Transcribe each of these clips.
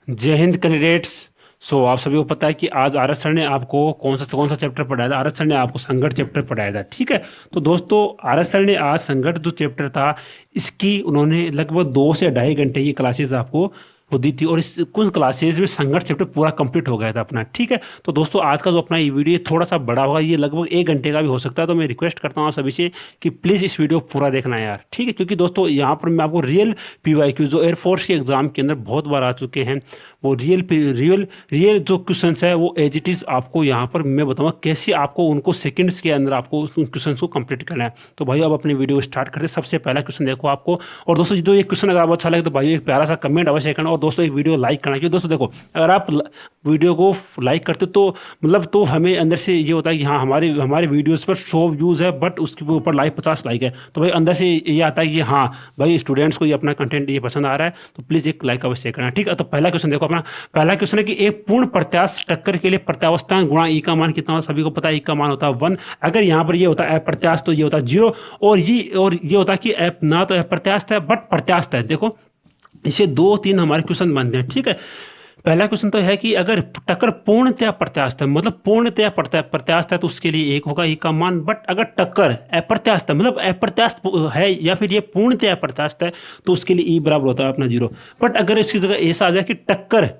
जय हिंद कैंडिडेट्स। आप सभी को पता है कि आज आर एस सर ने आपको कौन सा चैप्टर पढ़ाया था। आर एस सर ने आपको संगठ चैप्टर पढ़ाया था, ठीक है। तो दोस्तों, आर एस सर ने आज संगठ जो चैप्टर था, इसकी उन्होंने लगभग 2 से 2.5 घंटे की क्लासेस आपको वो दी थी, और इस कुछ क्लासेस में संगठ चैप्टर पूरा कंप्लीट हो गया था अपना, ठीक है। तो दोस्तों, आज का जो अपना ये वीडियो थोड़ा सा बड़ा होगा, ये लगभग 1 घंटे का भी हो सकता है। तो मैं रिक्वेस्ट करता हूँ आप सभी से कि प्लीज़ इस वीडियो पूरा देखना है यार, ठीक है। क्योंकि दोस्तों, यहाँ पर मैं आपको रियल PYQ जो एयरफोर्स के एग्जाम के अंदर बहुत बार आ चुके हैं, वो रियल जो क्वेश्चन है वो एज इट इज़ आपको यहाँ पर मैं बताऊँगा कैसे आपको उनको सेकंड्स के अंदर आपको उन क्वेश्चन को कंप्लीट करना है। तो भाई अब अपनी वीडियो स्टार्ट करते हैं। सबसे पहला क्वेश्चन देखो आपको, और दोस्तों जो ये क्वेश्चन अगर आपको अच्छा लगे तो भाई एक प्यारा सा कमेंट अवश्य करना, और दोस्तों एक वीडियो लाइक करना। क्योंकि दोस्तों देखो, अगर आप वीडियो को लाइक करते तो मतलब तो हमें अंदर से ये होता है कि हाँ हमारे हमारे वीडियोस पर 100 व्यूज़ है, बट उसके ऊपर 50 लाइक है, तो भाई अंदर से ये आता है कि हाँ भाई स्टूडेंट्स को ये अपना कंटेंट ये पसंद आ रहा है, तो प्लीज़ एक लाइक अवश्य करना, ठीक है। तो पहला क्वेश्चन देखो अपना। पहला क्वेश्चन है कि एक पूर्ण प्रत्यास्थ टक्कर के लिए प्रत्यावस्थान गुणा ई का मान कितना होता है। सभी को पता है ई का मान होता है 1। अगर यहाँ पर ये होता है अप्रत्यास्थ तो ये होता है 0, और ये होता है कि ना तो अप्रत्यास्थ है बट प्रत्यास्थ है। देखो, इसे 2-3 हमारे क्वेश्चन बनते हैं, ठीक है। पहला क्वेश्चन तो है कि अगर टक्कर पूर्णतया प्रत्यास्थ है, मतलब पूर्णतया प्रत्यास्थ है, तो उसके लिए 1 होगा ई का मान। बट अगर टक्कर अप्रत्यास्थ है, मतलब अप्रत्यास्थ है या फिर ये पूर्णतया प्रत्यास्थ है, तो उसके लिए ई बराबर होता है अपना 0। बट अगर इसकी जगह ऐसा आ जाए कि टक्कर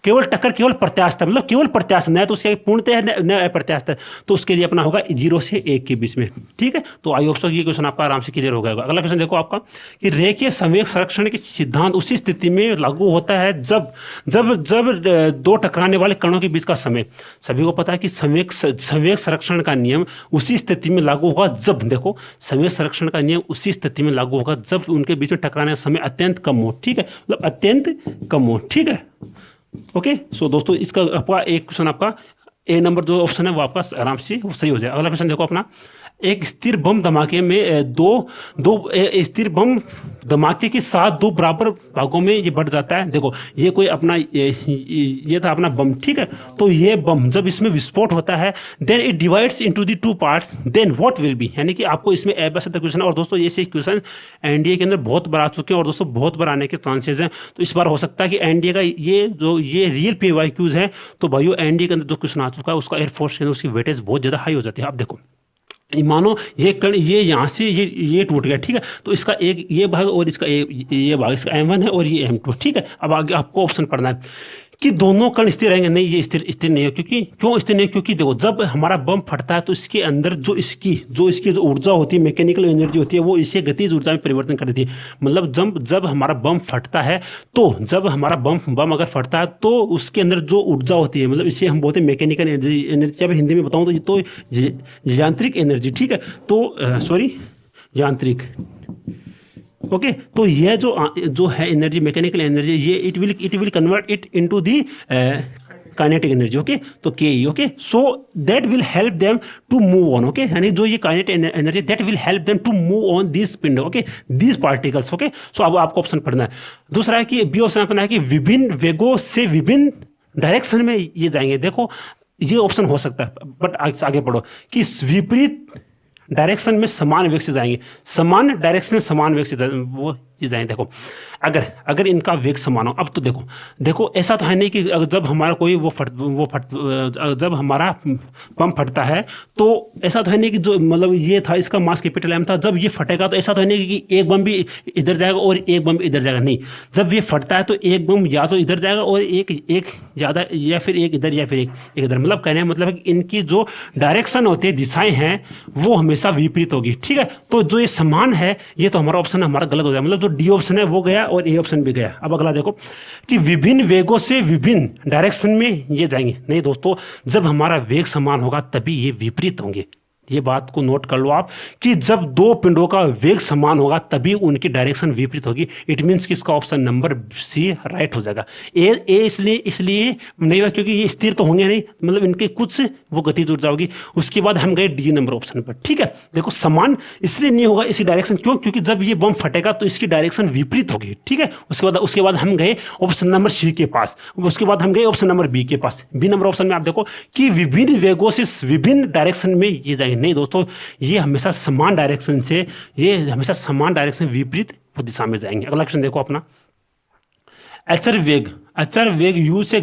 केवल टक्कर केवल प्रत्यास्थ है, मतलब केवल प्रत्यास्थ, न तो उसके पूर्णतः है न अप्रत्यास्थ है, तो उसके लिए अपना होगा 0 से 1 के बीच में, ठीक है। तो आई होप सो ये क्वेश्चन आपका आराम से क्लियर हो गया होगा। अगला क्वेश्चन देखो आपका कि रेखीय संवेग संरक्षण के सिद्धांत उसी स्थिति में लागू होता है जब जब जब दो टकराने वाले कणों के बीच का समय। सभी को पता है कि संवेग संरक्षण का नियम उसी स्थिति में लागू होगा जब, देखो, संवेग संरक्षण का नियम उसी स्थिति में लागू होगा जब उनके बीच में टकराने का समय अत्यंत कम हो, ठीक है, मतलब अत्यंत कम हो, ठीक है। ओके, सो दोस्तों, इसका आपका एक क्वेश्चन आपका ए नंबर जो ऑप्शन है वो आपका आराम से वो सही हो जाए। अगला क्वेश्चन देखो अपना। एक स्थिर बम धमाके में स्थिर बम धमाके के साथ 2 बराबर भागों में ये बढ़ जाता है। देखो, ये कोई अपना ये था अपना बम, ठीक है। तो ये बम जब इसमें विस्फोट होता है, then it divides into the 2 parts, then what will be, यानी कि आपको इसमें ए बस क्वेश्चन। और दोस्तों, ये क्वेश्चन एनडीए के अंदर बहुत बार आ चुके हैं, और दोस्तों बहुत बार आने के चांसेस हैं। तो इस बार हो सकता है कि एनडीए का ये रियल PYQs है, तो भाइयों एनडीए के अंदर जो क्वेश्चन आ चुका है उसका एयरफोर्स के अंदर उसकी वेटेज बहुत ज़्यादा हाई हो जाती है। आप देखो, मानो ये कण ये यहाँ से ये टूट गया, ठीक है। तो इसका एक ये भाग और इसका ये भाग, इसका M1 है और ये M2, ठीक है। अब आगे आपको ऑप्शन पढ़ना है कि दोनों कण स्थिर रहेंगे। नहीं, ये स्थिर नहीं है। क्यों स्थिर नहीं है? क्योंकि देखो, जब हमारा बम फटता है तो इसके अंदर जो इसकी जो ऊर्जा होती है, मैकेनिकल एनर्जी होती है, वो इसे गतिज ऊर्जा में परिवर्तन कर देती है। मतलब जब हमारा बम फटता है, तो जब हमारा बम अगर फटता है तो उसके अंदर जो ऊर्जा होती है, मतलब इसे हम बोलते हैं मैकेनिकल एनर्जी। या फिर हिंदी में बताऊँ तो यांत्रिक एनर्जी, ठीक है। तो सॉरी, यांत्रिक, ओके। तो यह जो है एनर्जी, मैकेनिकल एनर्जी, ये it will convert it into the kinetic energy, okay. तो के, okay, so that will help them to move on, okay. यानी जो ये kinetic energy that will help them to move on this पिंड, okay, this particles, okay. सो अब आपको option पढ़ना है। दूसरा है कि बी ऑप्शन अपना है कि विभिन्न वेगों से विभिन्न डायरेक्शन में ये जाएंगे। देखो, ये ऑप्शन हो सकता है, बट आगे पढ़ो कि विपरीत डायरेक्शन में समान वेग से जाएंगे, समान डायरेक्शन में समान वेग से वो ये जाएंगे। देखो, अगर इनका वेग समान हो, अब तो देखो ऐसा तो है नहीं कि जब हमारा कोई जब हमारा बम फटता है तो ऐसा तो है नहीं कि जो मतलब ये था इसका मास कैपिटल M था, जब ये फटेगा तो ऐसा तो है नहीं कि एक बम भी इधर जाएगा और एक बम इधर जाएगा। नहीं, जब ये फटता है तो एक बम या तो इधर जाएगा और एक ज़्यादा, या फिर एक इधर या फिर एक इधर। मतलब कहने का मतलब है कि इनकी जो डायरेक्शन होती है, दिशाएं हैं, वो हमेशा विपरीत होगी, ठीक है। तो जो ये समान है, ये तो हमारा ऑप्शन हमारा गलत हो जाए, मतलब जो डी ऑप्शन है वो गया और ए ऑप्शन भी गया। अब अगला देखो कि विभिन्न वेगों से विभिन्न डायरेक्शन में ये जाएंगे। नहीं दोस्तों, जब हमारा वेग समान होगा तभी ये विपरीत होंगे। ये बात को नोट कर लो आप कि जब 2 पिंडों का वेग समान होगा तभी उनकी डायरेक्शन विपरीत होगी। इट मीन्स कि इसका ऑप्शन नंबर सी राइट हो जाएगा। ए इसलिए नहीं हुआ क्योंकि ये स्थिर तो होंगे नहीं, मतलब इनके कुछ वो गतिज ऊर्जा होगी। उसके बाद हम गए डी नंबर ऑप्शन पर, ठीक है। देखो, समान इसलिए नहीं होगा इसी डायरेक्शन, क्योंकि जब ये बम फटेगा तो इसकी डायरेक्शन विपरीत होगी, ठीक है। उसके बाद हम गए ऑप्शन नंबर सी के पास, उसके बाद हम गए ऑप्शन नंबर बी के पास। बी नंबर ऑप्शन में आप देखो कि विभिन्न वेगों से विभिन्न डायरेक्शन में ये जाएंगे। नहीं दोस्तों, ये हमेशा समान डायरेक्शन विपरीत दिशा में जाएंगे। अगला क्वेश्चन देखो अपना। अचर वेग u से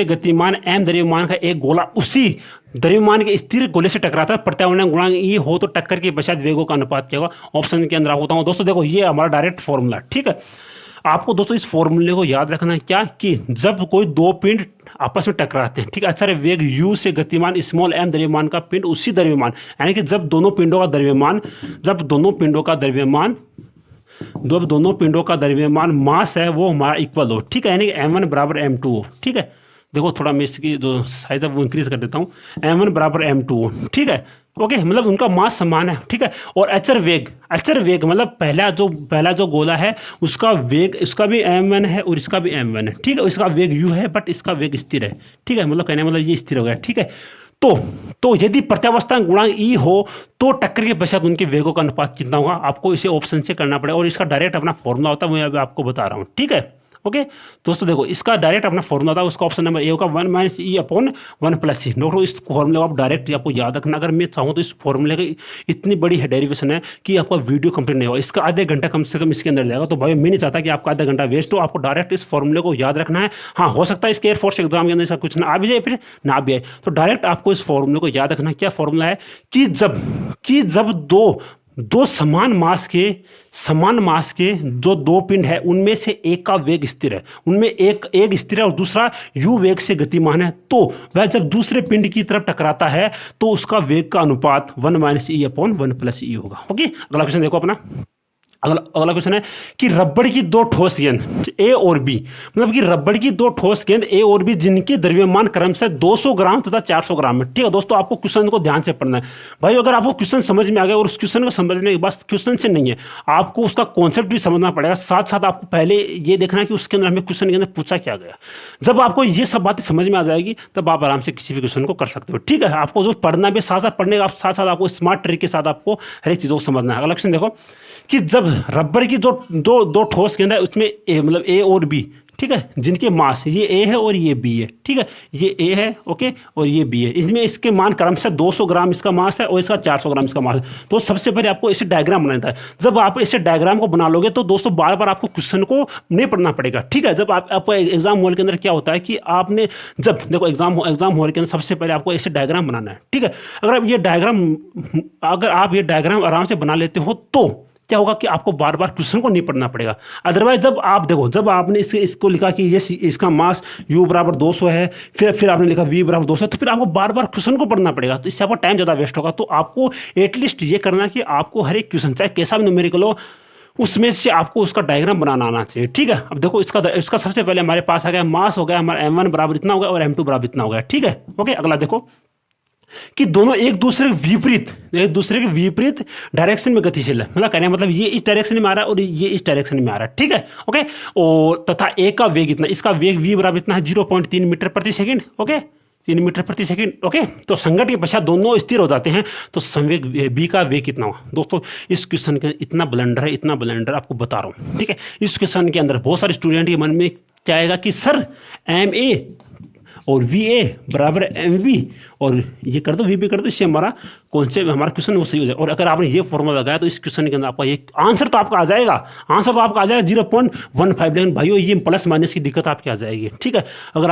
गतिमान m द्रव्यमान का एक गोला उसी द्रव्यमान के स्थिर गोले से टकराता है, प्रत्यावर्तन गुणांक ई हो तो टक्कर के पश्चात वेगों का अनुपात क्या होगा? ऑप्शन के अंदर होता हूँ। दोस्तों देखो ये हमारा डायरेक्ट फॉर्मूला, ठीक है। आपको दोस्तों इस फॉर्मूले को याद रखना है क्या, कि जब कोई दो पिंड आपस में टकराते हैं, ठीक है, अचर वेग u से गतिमान स्मॉल m द्रव्यमान का पिंड उसी द्रव्यमान, यानी कि जब दोनों पिंडों का द्रव्यमान मास है वो हमारा इक्वल हो, ठीक है, यानी कि m1 बराबर m2 हो, ठीक है। देखो थोड़ा मैं इसकी जो साइज है वो इंक्रीज कर देता हूँ, m1 बराबर m2 हो, ठीक है, ओके, मतलब उनका मास समान है, ठीक है। और अचर वेग मतलब पहला जो गोला है उसका वेग, उसका भी m1 है और इसका भी m1 है, ठीक है, इसका वेग u है बट इसका वेग स्थिर है, ठीक है, मतलब कहने मतलब ये स्थिर हो गया, ठीक है। तो यदि प्रत्यावर्तन गुणांक ई हो तो टक्कर के पश्चात उनके वेगों का अनुपात कितना होगा? आपको इसे ऑप्शन से करना पड़ेगा और इसका डायरेक्ट अपना फॉर्मूला होता है, मैं अभी आपको बता रहा हूँ, ठीक है, ओके। दोस्तों देखो इसका डायरेक्ट अपना फॉर्मूला था, उसका ऑप्शन नंबर ए होगा 1 - e/1 + c। दोस्तों इस फॉर्मूले को आप डायरेक्ट आपको याद रखना, अगर मैं चाहूँ तो इस फॉर्मूले की इतनी बड़ी डेरिवेशन है कि आपका वीडियो कंप्लीट नहीं होगा, इसका आधे घंटा कम से कम इसके अंदर जाएगा। तो भाई मैं नहीं चाहता कि आपका आधा घंटा वेस्ट हो, आपको डायरेक्ट इस फॉर्मूले को याद रखना है। हाँ, हो सकता है इसके एयरफोर्स एग्जाम के अंदर इसका कुछ ना आ भी जाए, फिर ना भी आए, तो डायरेक्ट आपको इस फॉर्मूले को याद रखना। क्या फॉर्मूला है कि जब दो समान मास के जो दो पिंड है उनमें से एक का वेग स्थिर है, उनमें एक स्थिर है और दूसरा u वेग से गतिमान है, तो वह जब दूसरे पिंड की तरफ टकराता है तो उसका वेग का अनुपात 1 - e/1 + e होगा, ओके। अगला क्वेश्चन देखो अपना, अगला क्वेश्चन है कि रबड़ की दो ठोस गेंद ए और बी, मतलब कि रबड़ की दो ठोस गेंद ए और बी जिनके द्रव्यमान क्रमशः 200 ग्राम तथा 400 ग्राम है, ठीक है। दोस्तों आपको क्वेश्चन को ध्यान से पढ़ना है भाई, अगर आपको क्वेश्चन समझ में आ गया और उस क्वेश्चन को समझने के बाद क्वेश्चन से नहीं है, आपको उसका कॉन्सेप्ट भी समझना पड़ेगा, साथ साथ आपको पहले ये देखना है कि उसके अंदर हमें क्वेश्चन के अंदर पूछा क्या गया। जब आपको ये सब बातें समझ में आ जाएगी तब आप आराम से किसी भी क्वेश्चन को कर सकते हो, ठीक है। आपको जो पढ़ना भी साथ साथ पढ़ने का साथ साथ आपको स्मार्ट ट्रिक के साथ आपको हर एक चीज़ों को समझना है। अगला क्वेश्चन देखो कि जब रबड़ की दो ठोस गेंद है उसमें मतलब ए और बी, ठीक है, जिनके मास ये ए है और ये बी है, ठीक है, ये ए है, ओके, और ये बी है, इसमें इसके मान क्रमशः 200 ग्राम इसका मास है और इसका 400 ग्राम इसका मास है। तो सबसे पहले आपको इसे डायग्राम बनाना है। जब आप इसे डायग्राम को बना लोगे तो दोस्तों बार बार आपको क्वेश्चन को नहीं पढ़ना पड़ेगा, ठीक है। जब आपको एग्जाम हॉल के अंदर क्या होता है कि आपने जब देखो एग्जाम हॉल के अंदर सबसे पहले आपको इसे डायग्राम बनाना है, ठीक है। अगर आप ये डायग्राम आराम से बना लेते हो तो क्या होगा कि आपको बार बार क्वेश्चन को नहीं पढ़ना पड़ेगा। अदरवाइज जब आपने इसको लिखा कि ये इसका मास u बराबर 200 है, फिर आपने लिखा v बराबर 200, तो फिर आपको बार बार क्वेश्चन को पढ़ना पड़ेगा, तो इससे आपका टाइम ज़्यादा वेस्ट होगा। तो आपको एटलीस्ट ये करना कि आपको हर एक क्वेश्चन चाहे कैसा भी न्यूमेरिकल हो उसमें से आपको उसका डायग्राम बनाना आना चाहिए, ठीक है। अब देखो इसका सबसे पहले हमारे पास आ गया मास हो गया हमारा m1 बराबर इतना हो गया और m2 बराबर इतना हो गया, ठीक है, ओके। अगला देखो कि दोनों एक दूसरे के विपरीत डायरेक्शन में गतिशील है, मतलब कहने मतलब ये इस डायरेक्शन में आ रहा है और ये इस डायरेक्शन में आ रहा है, ठीक है, ओके। और तथा ए का वेग इतना, इसका वेग v बराबर इतना है 0.3 मीटर प्रति सेकंड, ओके, 3 मीटर प्रति सेकंड, ओके। तो संघट्ट के पश्चात दोनों स्थिर हो जाते हैं तो संवेग बी का वेग कितना हुआ? दोस्तों इस क्वेश्चन के इतना ब्लंडर आपको बता रहा हूँ, ठीक है। इस क्वेश्चन के अंदर बहुत सारे स्टूडेंट के मन में क्या आएगा कि सर MA और VA बराबर MV और ये कर दो VB कर दो, इससे हमारा कॉन्सेप्ट हमारा क्वेश्चन वो सही हो जाए। और अगर आपने ये फॉर्मूला लगाया तो इस क्वेश्चन के अंदर आपका ये आंसर तो आपका आ जाएगा, 0.15, लेकिन भाइयों ये प्लस माइनस की दिक्कत आपकी आ जाएगी, ठीक है। अगर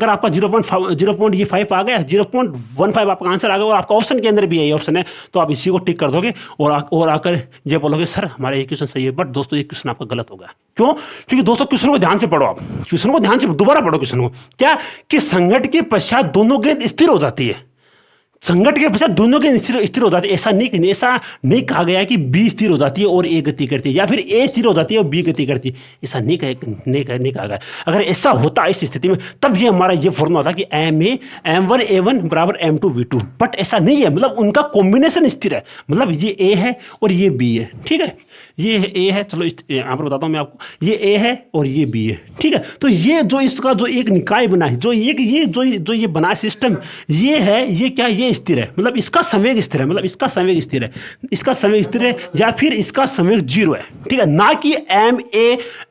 आपका 0.5 आ गया, 0.15 आपका आंसर आ गया और आपका ऑप्शन के अंदर भी यही ऑप्शन है, तो आप इसी को टिक कर दोगे और आकर ये बोलोगे सर हमारा ये क्वेश्चन सही है, बट दोस्तों ये क्वेश्चन आपका गलत हो गया। क्यों? क्योंकि दोस्तों क्वेश्चन को ध्यान से पढ़ो, आप क्वेश्चन को ध्यान से दोबारा पढ़ो क्वेश्चन को, क्या कि संघट्ट के पश्चात दोनों गेंद स्थिर हो जाती है, संघट्ट के पश्चात दोनों के स्थिर हो जाती है। ऐसा नहीं कहा गया कि बी स्थिर हो जाती है और ए गति करती है, या फिर ए स्थिर हो जाती है और बी गति करती है, ऐसा नहीं कहा गया। अगर ऐसा होता इस स्थिति में तब ये हमारा ये फॉर्मूला होता कि M1 A1 बराबर M2 V2, बट ऐसा नहीं है, मतलब उनका कॉम्बिनेशन स्थिर है, मतलब ये ए है और ये बी है, ठीक है, ये ए है, चलो यहाँ पर बताता हूँ मैं आपको, ये ए है और ये बी है, ठीक है। तो ये जो इसका जो एक निकाय बना है, जो ये बना सिस्टम, ये है, ये क्या, ये स्थिर है, मतलब इसका संवेग स्थिर है, इसका संवेग स्थिर है या फिर इसका संवेग 0 है, ठीक है, ना कि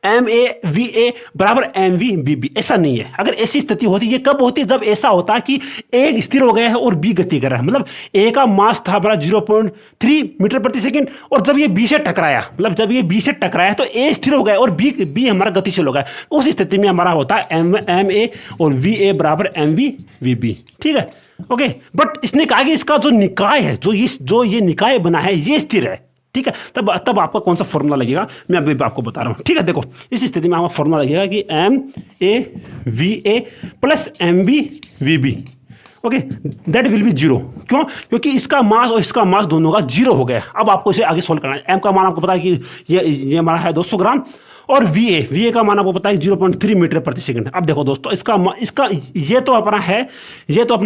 MA VA बराबर MV BB, ऐसा नहीं है। अगर ऐसी स्थिति होती है, कब होती है? जब ऐसा होता है कि ए स्थिर हो गया है और बी गति कर रहा है, मतलब ए का मास था बड़ा 0.3 मीटर प्रति सेकंड और जब ये बी से टकराया मतलब जब ये बी से टकराया तो ए स्थिर हो गया और बी हमारा गतिशील हो गया। उस स्थिति में हमारा होता है एम ए और वी ए बराबर एम वी वी बी, ठीक है, ओके। बट इसने कहा कि इसका जो निकाय है, जो ये निकाय बना है ये स्थिर है, ठीक है। तब आपका कौन सा फॉर्मूला लगेगा मैं अभी आपको बता रहा हूं, ठीक है। देखो इस स्थिति में आपका फॉर्मूला लगेगा कि M A V A plus M B V B, okay, that will be zero. क्यों? क्योंकि इसका मास और इसका मास दोनों का जीरो हो गया। अब आपको इसे आगे सोल्व करना है। एम का मान आपको पता है कि ये हमारा है 200 ग्राम और वी ए का मान आपको पता है 0.3 मीटर प्रति सेकंड। अब देखो दोस्तों इसका ये तो अपना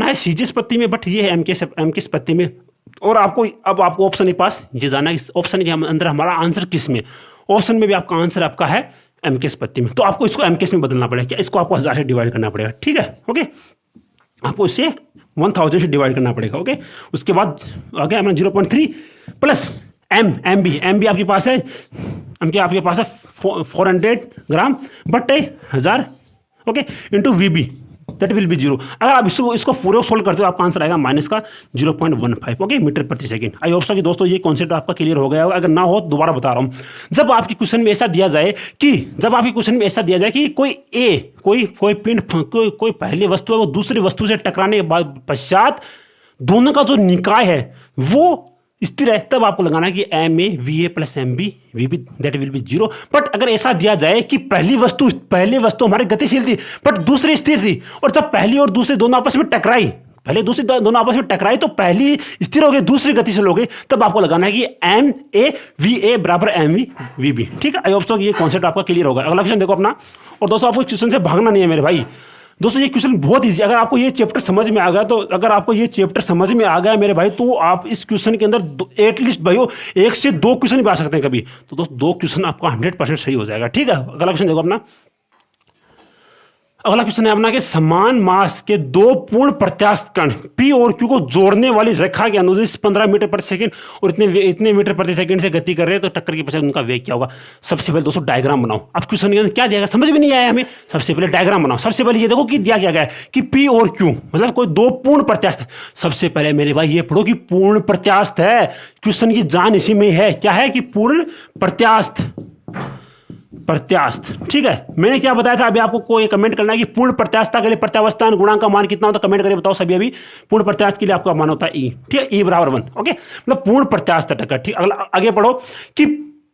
है सीजीस पत्ती में, बट ये है एम के पत्ती में। और आपको ऑप्शन के पास ये जाना है, ऑप्शन के अंदर हमारा आंसर किस में, ऑप्शन में भी आपका आंसर आपका है एम के पत्ती में। तो आपको इसको एम के में बदलना पड़ेगा, क्या इसको आपको 1000 से डिवाइड करना पड़ेगा, ठीक है, ओके। आपको इसे 1000 से डिवाइड करना पड़ेगा, ओके। उसके बाद आगे अपना 0.3 प्लस एम बी आपके पास है, आपके पास है 400 gram but 1000, okay, into we B, that will be zero. अगर आप इसको पूरे सोल्व करते हो आपका आंसर आएगा माइनस का 0.15, ओके, मीटर प्रति सेकंड। आई होप सो कि दोस्तों ये कॉन्सेप्ट आपका क्लियर हो गया होगा। अगर ना हो दोबारा बता रहा हूं, जब आपके क्वेश्चन में ऐसा दिया जाए कि कोई पिंड कोई पहली वस्तु है वो दूसरी वस्तु से टकराने के बाद पश्चात दोनों का जो निकाय है वो स्थिर है, तब आपको लगाना है कि M A V A plus M B V B, that will be zero. But अगर ऐसा दिया जाए कि पहली वस्तु हमारी गतिशील थी बट दूसरी स्थिर थी, और जब पहली और दूसरी दोनों आपस में टकराई, तो पहली स्थिर हो गई दूसरी गतिशील हो गई, तब आपको लगाना है कि एम ए वी ए बराबर एम वी वी बी, ठीक है। आई होप सो ये कॉन्सेप्ट आपका क्लियर होगा। अगला क्वेश्चन देखो अपना, और दोस्तों आपको क्वेश्चन से भागना नहीं है मेरे भाई। दोस्तों ये क्वेश्चन बहुत इजी, अगर आपको ये चैप्टर समझ में आ गया मेरे भाई, तो आप इस क्वेश्चन के अंदर एटलीस्ट भाइयों 1 से 2 क्वेश्चन भी आ सकते हैं कभी। तो दोस्तों 2 क्वेश्चन आपका 100% सही हो जाएगा, ठीक है। अगला क्वेश्चन देखो अपना, अगला क्वेश्चन है अपना कि समान मास के 2 पूर्ण प्रत्यास्थ कण P और Q को जोड़ने वाली रेखा के अनुदिश 15 मीटर प्रति सेकंड और इतने मीटर प्रति सेकंड से गति कर रहे हैं, तो टक्कर के पश्चात उनका वेग क्या होगा। सबसे पहले दोस्तों डायग्राम बनाओ। अब क्वेश्चन के अंदर क्या दिया गया समझ में नहीं आया हमें, सबसे पहले डायग्राम बनाओ। सबसे पहले ये देखो कि दिया क्या गया है कि P और Q मतलब कोई 2 पूर्ण प्रत्यास्थ। सबसे पहले मेरे भाई ये पढ़ो कि पूर्ण प्रत्यास्थ है, क्वेश्चन की जान इसी में है, क्या है कि पूर्ण प्रत्यास्थ, ठीक है। मैंने क्या बताया था, अभी आपको कोई कमेंट करना है कि पूर्ण प्रत्यास्थता के लिए प्रत्यावस्थान गुणांक का मान कितना होता है, कमेंट करके बताओ सभी। अभी पूर्ण प्रत्यास्थ के लिए आपका मान होता है ई, ठीक है, ई बराबर 1, ओके, मतलब पूर्ण प्रत्यास्थ टक्कर, ठीक। अगला आगे पढ़ो कि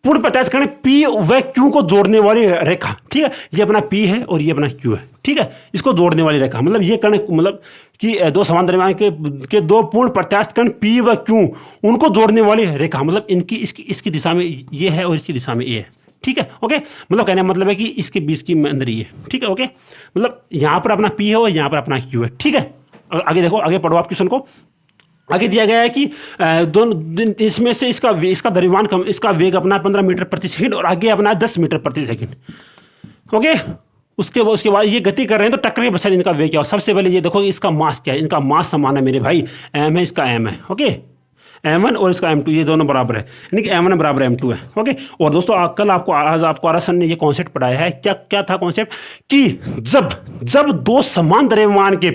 पूर्ण प्रत्यास्थ कण P व Q को जोड़ने वाली रेखा, ठीक है, ये अपना P है और ये अपना Q है, ठीक है, इसको जोड़ने वाली रेखा मतलब ये कण मतलब कि 2 समान द्रव्यमान के 2 पूर्ण प्रत्यास्थ कण P व Q उनको जोड़ने वाली रेखा, मतलब इसकी दिशा में ये है और इसकी दिशा में ये है, ठीक है, ओके। मतलब कहने का मतलब है कि इसके बीच की अंदर ही है, ठीक है, ओके। मतलब यहां पर अपना P है और यहां पर अपना Q है, ठीक है। आगे देखो, आगे पढ़ो आप क्वेश्चन को। आगे दिया गया है कि दोनों इसमें से इसका द्रव्यमान कम, इसका वेग अपना 15 मीटर प्रति सेकंड और आगे अपना 10 मीटर प्रति सेकंड, ओके। उसके बाद ये गति कर रहे हैं, तो टक्कर के पश्चात इनका वेग क्या हो। सबसे पहले ये देखो इसका मास क्या है, इनका मास समान है मेरे भाई, m है, इसका m है, ओके, m1 और इसका m2 ये दोनों बराबर है, यानी कि m1 बराबर m2 है, ओके। और दोस्तों आज आपको आर सर ने ये कॉन्सेप्ट पढ़ाया है, क्या था कॉन्सेप्ट कि जब 2 समान द्रव्यमान के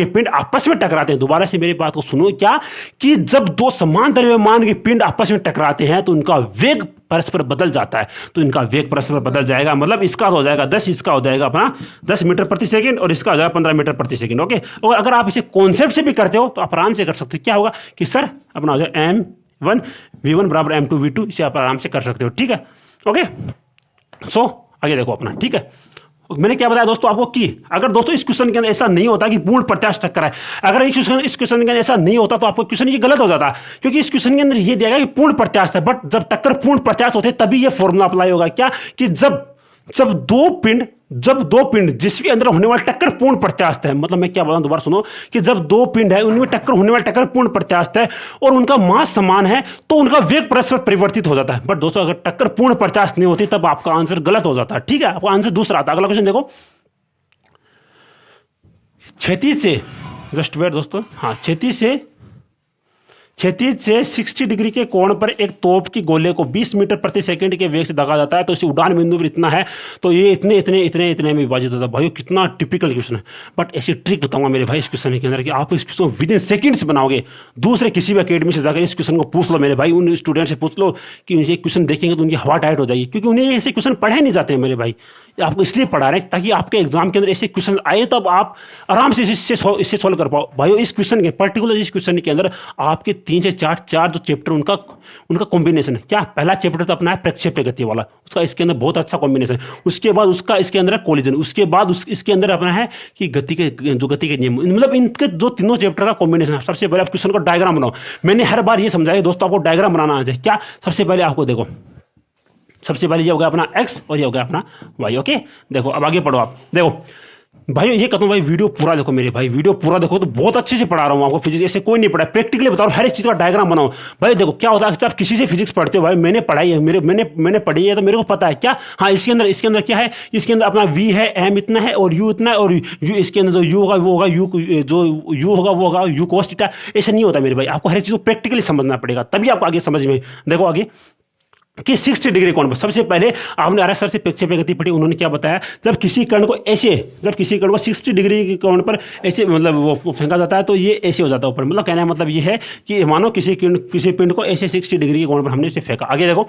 पिंड आपस में टकराते हैं, दोबारा से मेरी बात को सुनो, क्या कि जब 2 समान द्रव्यमान के पिंड आपस में टकराते हैं तो उनका वेग परस्पर बदल जाता है, तो इनका वेग परस्पर बदल जाएगा। मतलब इसका हो जाएगा 10, इसका हो जाएगा अपना 10 मीटर प्रति सेकंड और इसका हो जाएगा 15 मीटर प्रति सेकंड, ओके। और अगर आप इसे कॉन्सेप्ट से भी करते हो तो आप आराम से कर सकते हो। क्या होगा कि सर अपना हो जाएगा m1 v1 बराबर m2 v2, इसे आप आराम से कर सकते हो, ठीक है, ओके। सो आगे देखो अपना, ठीक है। मैंने क्या बताया दोस्तों आपको कि अगर दोस्तों इस क्वेश्चन के अंदर ऐसा नहीं होता कि पूर्ण प्रत्यास्थ टक्कर है, अगर इस क्वेश्चन के अंदर ऐसा नहीं होता तो आपको क्वेश्चन ये गलत हो जाता, क्योंकि इस क्वेश्चन के अंदर ये दिया गया कि पूर्ण प्रत्यास्थ है, बट जब टक्कर पूर्ण प्रत्यास्थ होते तभी ये फॉर्मूला अप्लाई होगा, क्या कि जब दो पिंड जिसके अंदर होने वाला टक्कर पूर्ण प्रत्यास्थ है, मतलब मैं क्या बताऊं दोबारा सुनो कि जब 2 पिंड है उनमें टक्कर होने वाला टक्कर पूर्ण प्रत्यास्थ है और उनका मास समान है, तो उनका वेग परस्पर परिवर्तित हो जाता है। बट दोस्तों अगर टक्कर पूर्ण प्रत्यास्थ नहीं होती तब आपका आंसर गलत हो जाता है, ठीक है। आपका आंसर दूसरा आता है। अगला क्वेश्चन देखो, क्षैतिज से, जस्ट वेट दोस्तों, हाँ, क्षैतिज से क्षैतिज से 60 डिग्री के कोण पर एक तोप की गोले को 20 मीटर प्रति सेकंड के वेग से दागा जाता है, तो इसे उड़ान बिंदु पर इतना है, तो ये इतने इतने इतने इतने में विभाजित होता है। भाई कितना टिपिकल क्वेश्चन है, बट ऐसी ट्रिक बताऊंगा मेरे भाई इस क्वेश्चन के अंदर कि आप इस क्वेश्चन विद इन सेकंड्स बनाओगे। दूसरे किसी भी अकेडमी से जाकर इस क्वेश्चन को पूछ लो मेरे भाई, उन स्टूडेंट से पूछ लो कि ये क्वेश्चन देखेंगे तो उनकी हवा टाइट हो जाएगी, क्योंकि उन्हें ऐसे क्वेश्चन पढ़े नहीं जाते हैं मेरे भाई। आपको इसलिए पढ़ा रहे हैं ताकि आपके एग्जाम के अंदर ऐसे क्वेश्चन आए तब आप आराम से इससे सॉल्व कर पाओ। भाई इस क्वेश्चन के पर्टिकुलर इस क्वेश्चन के अंदर आपके 3 से 4 जो चैप्टर उनका कॉम्बिनेशन है। क्या पहला चैप्टर तो अपना है प्रक्षेप्य गति वाला, उसका इसके अंदर बहुत अच्छा कॉम्बिनेशन है। उसके बाद उसका इसके अंदर कोलिजन, उसके बाद इसके अंदर अपना है कि गति के नियम, मतलब इनके जो तीनों चैप्टर का कॉम्बिनेशन है। सबसे पहले आप क्वेश्चन को डायग्राम बनाओ। मैंने हर बार ये समझाया दोस्तों, आपको डायग्राम बनाना आ जाए। क्या सबसे पहले आपको देखो, सबसे पहले ये हो गया अपना x और ये हो गया अपना y। ओके देखो अब आगे पढ़ो आप। देखो भाई ये कहता हूँ भाई वीडियो पूरा देखो मेरे भाई, वीडियो पूरा देखो तो बहुत अच्छे से पढ़ा रहा हूँ आपको फिजिक्स। ऐसे कोई नहीं पढ़ा, प्रैक्टिकली बता रहा हूँ, हर एक चीज़ का डायग्राम बनाओ। भाई देखो क्या होता है, आप किसी से फिजिक्स पढ़ते हो भाई, मैंने पढ़ाई है, मैंने पढ़ी है तो मेरे को पता है। क्या हाँ इसके अंदर क्या है, इसके अंदर अपना v है, m इतना है और u इतना है, और u इसके अंदर जो u होगा वो होगा जो u होगा वो होगा u cos थीटा। ऐसा नहीं होता मेरे भाई, आपको हर एक चीज़ को प्रैक्टिकली समझना पड़ेगा, तभी आपको आगे समझ में। देखो आगे कि 60 डिग्री कोण पर सबसे पहले आपने आर सर से प्रक्षेप्य गति पढ़ी, उन्होंने क्या बताया, जब किसी कण को 60 डिग्री के कोण पर ऐसे मतलब वो फेंका जाता है तो ये ऐसे हो जाता है ऊपर। मतलब कहने का मतलब ये है कि मानो किसी पिंड को ऐसे 60 डिग्री के कोण पर हमने इसे फेंका। आगे देखो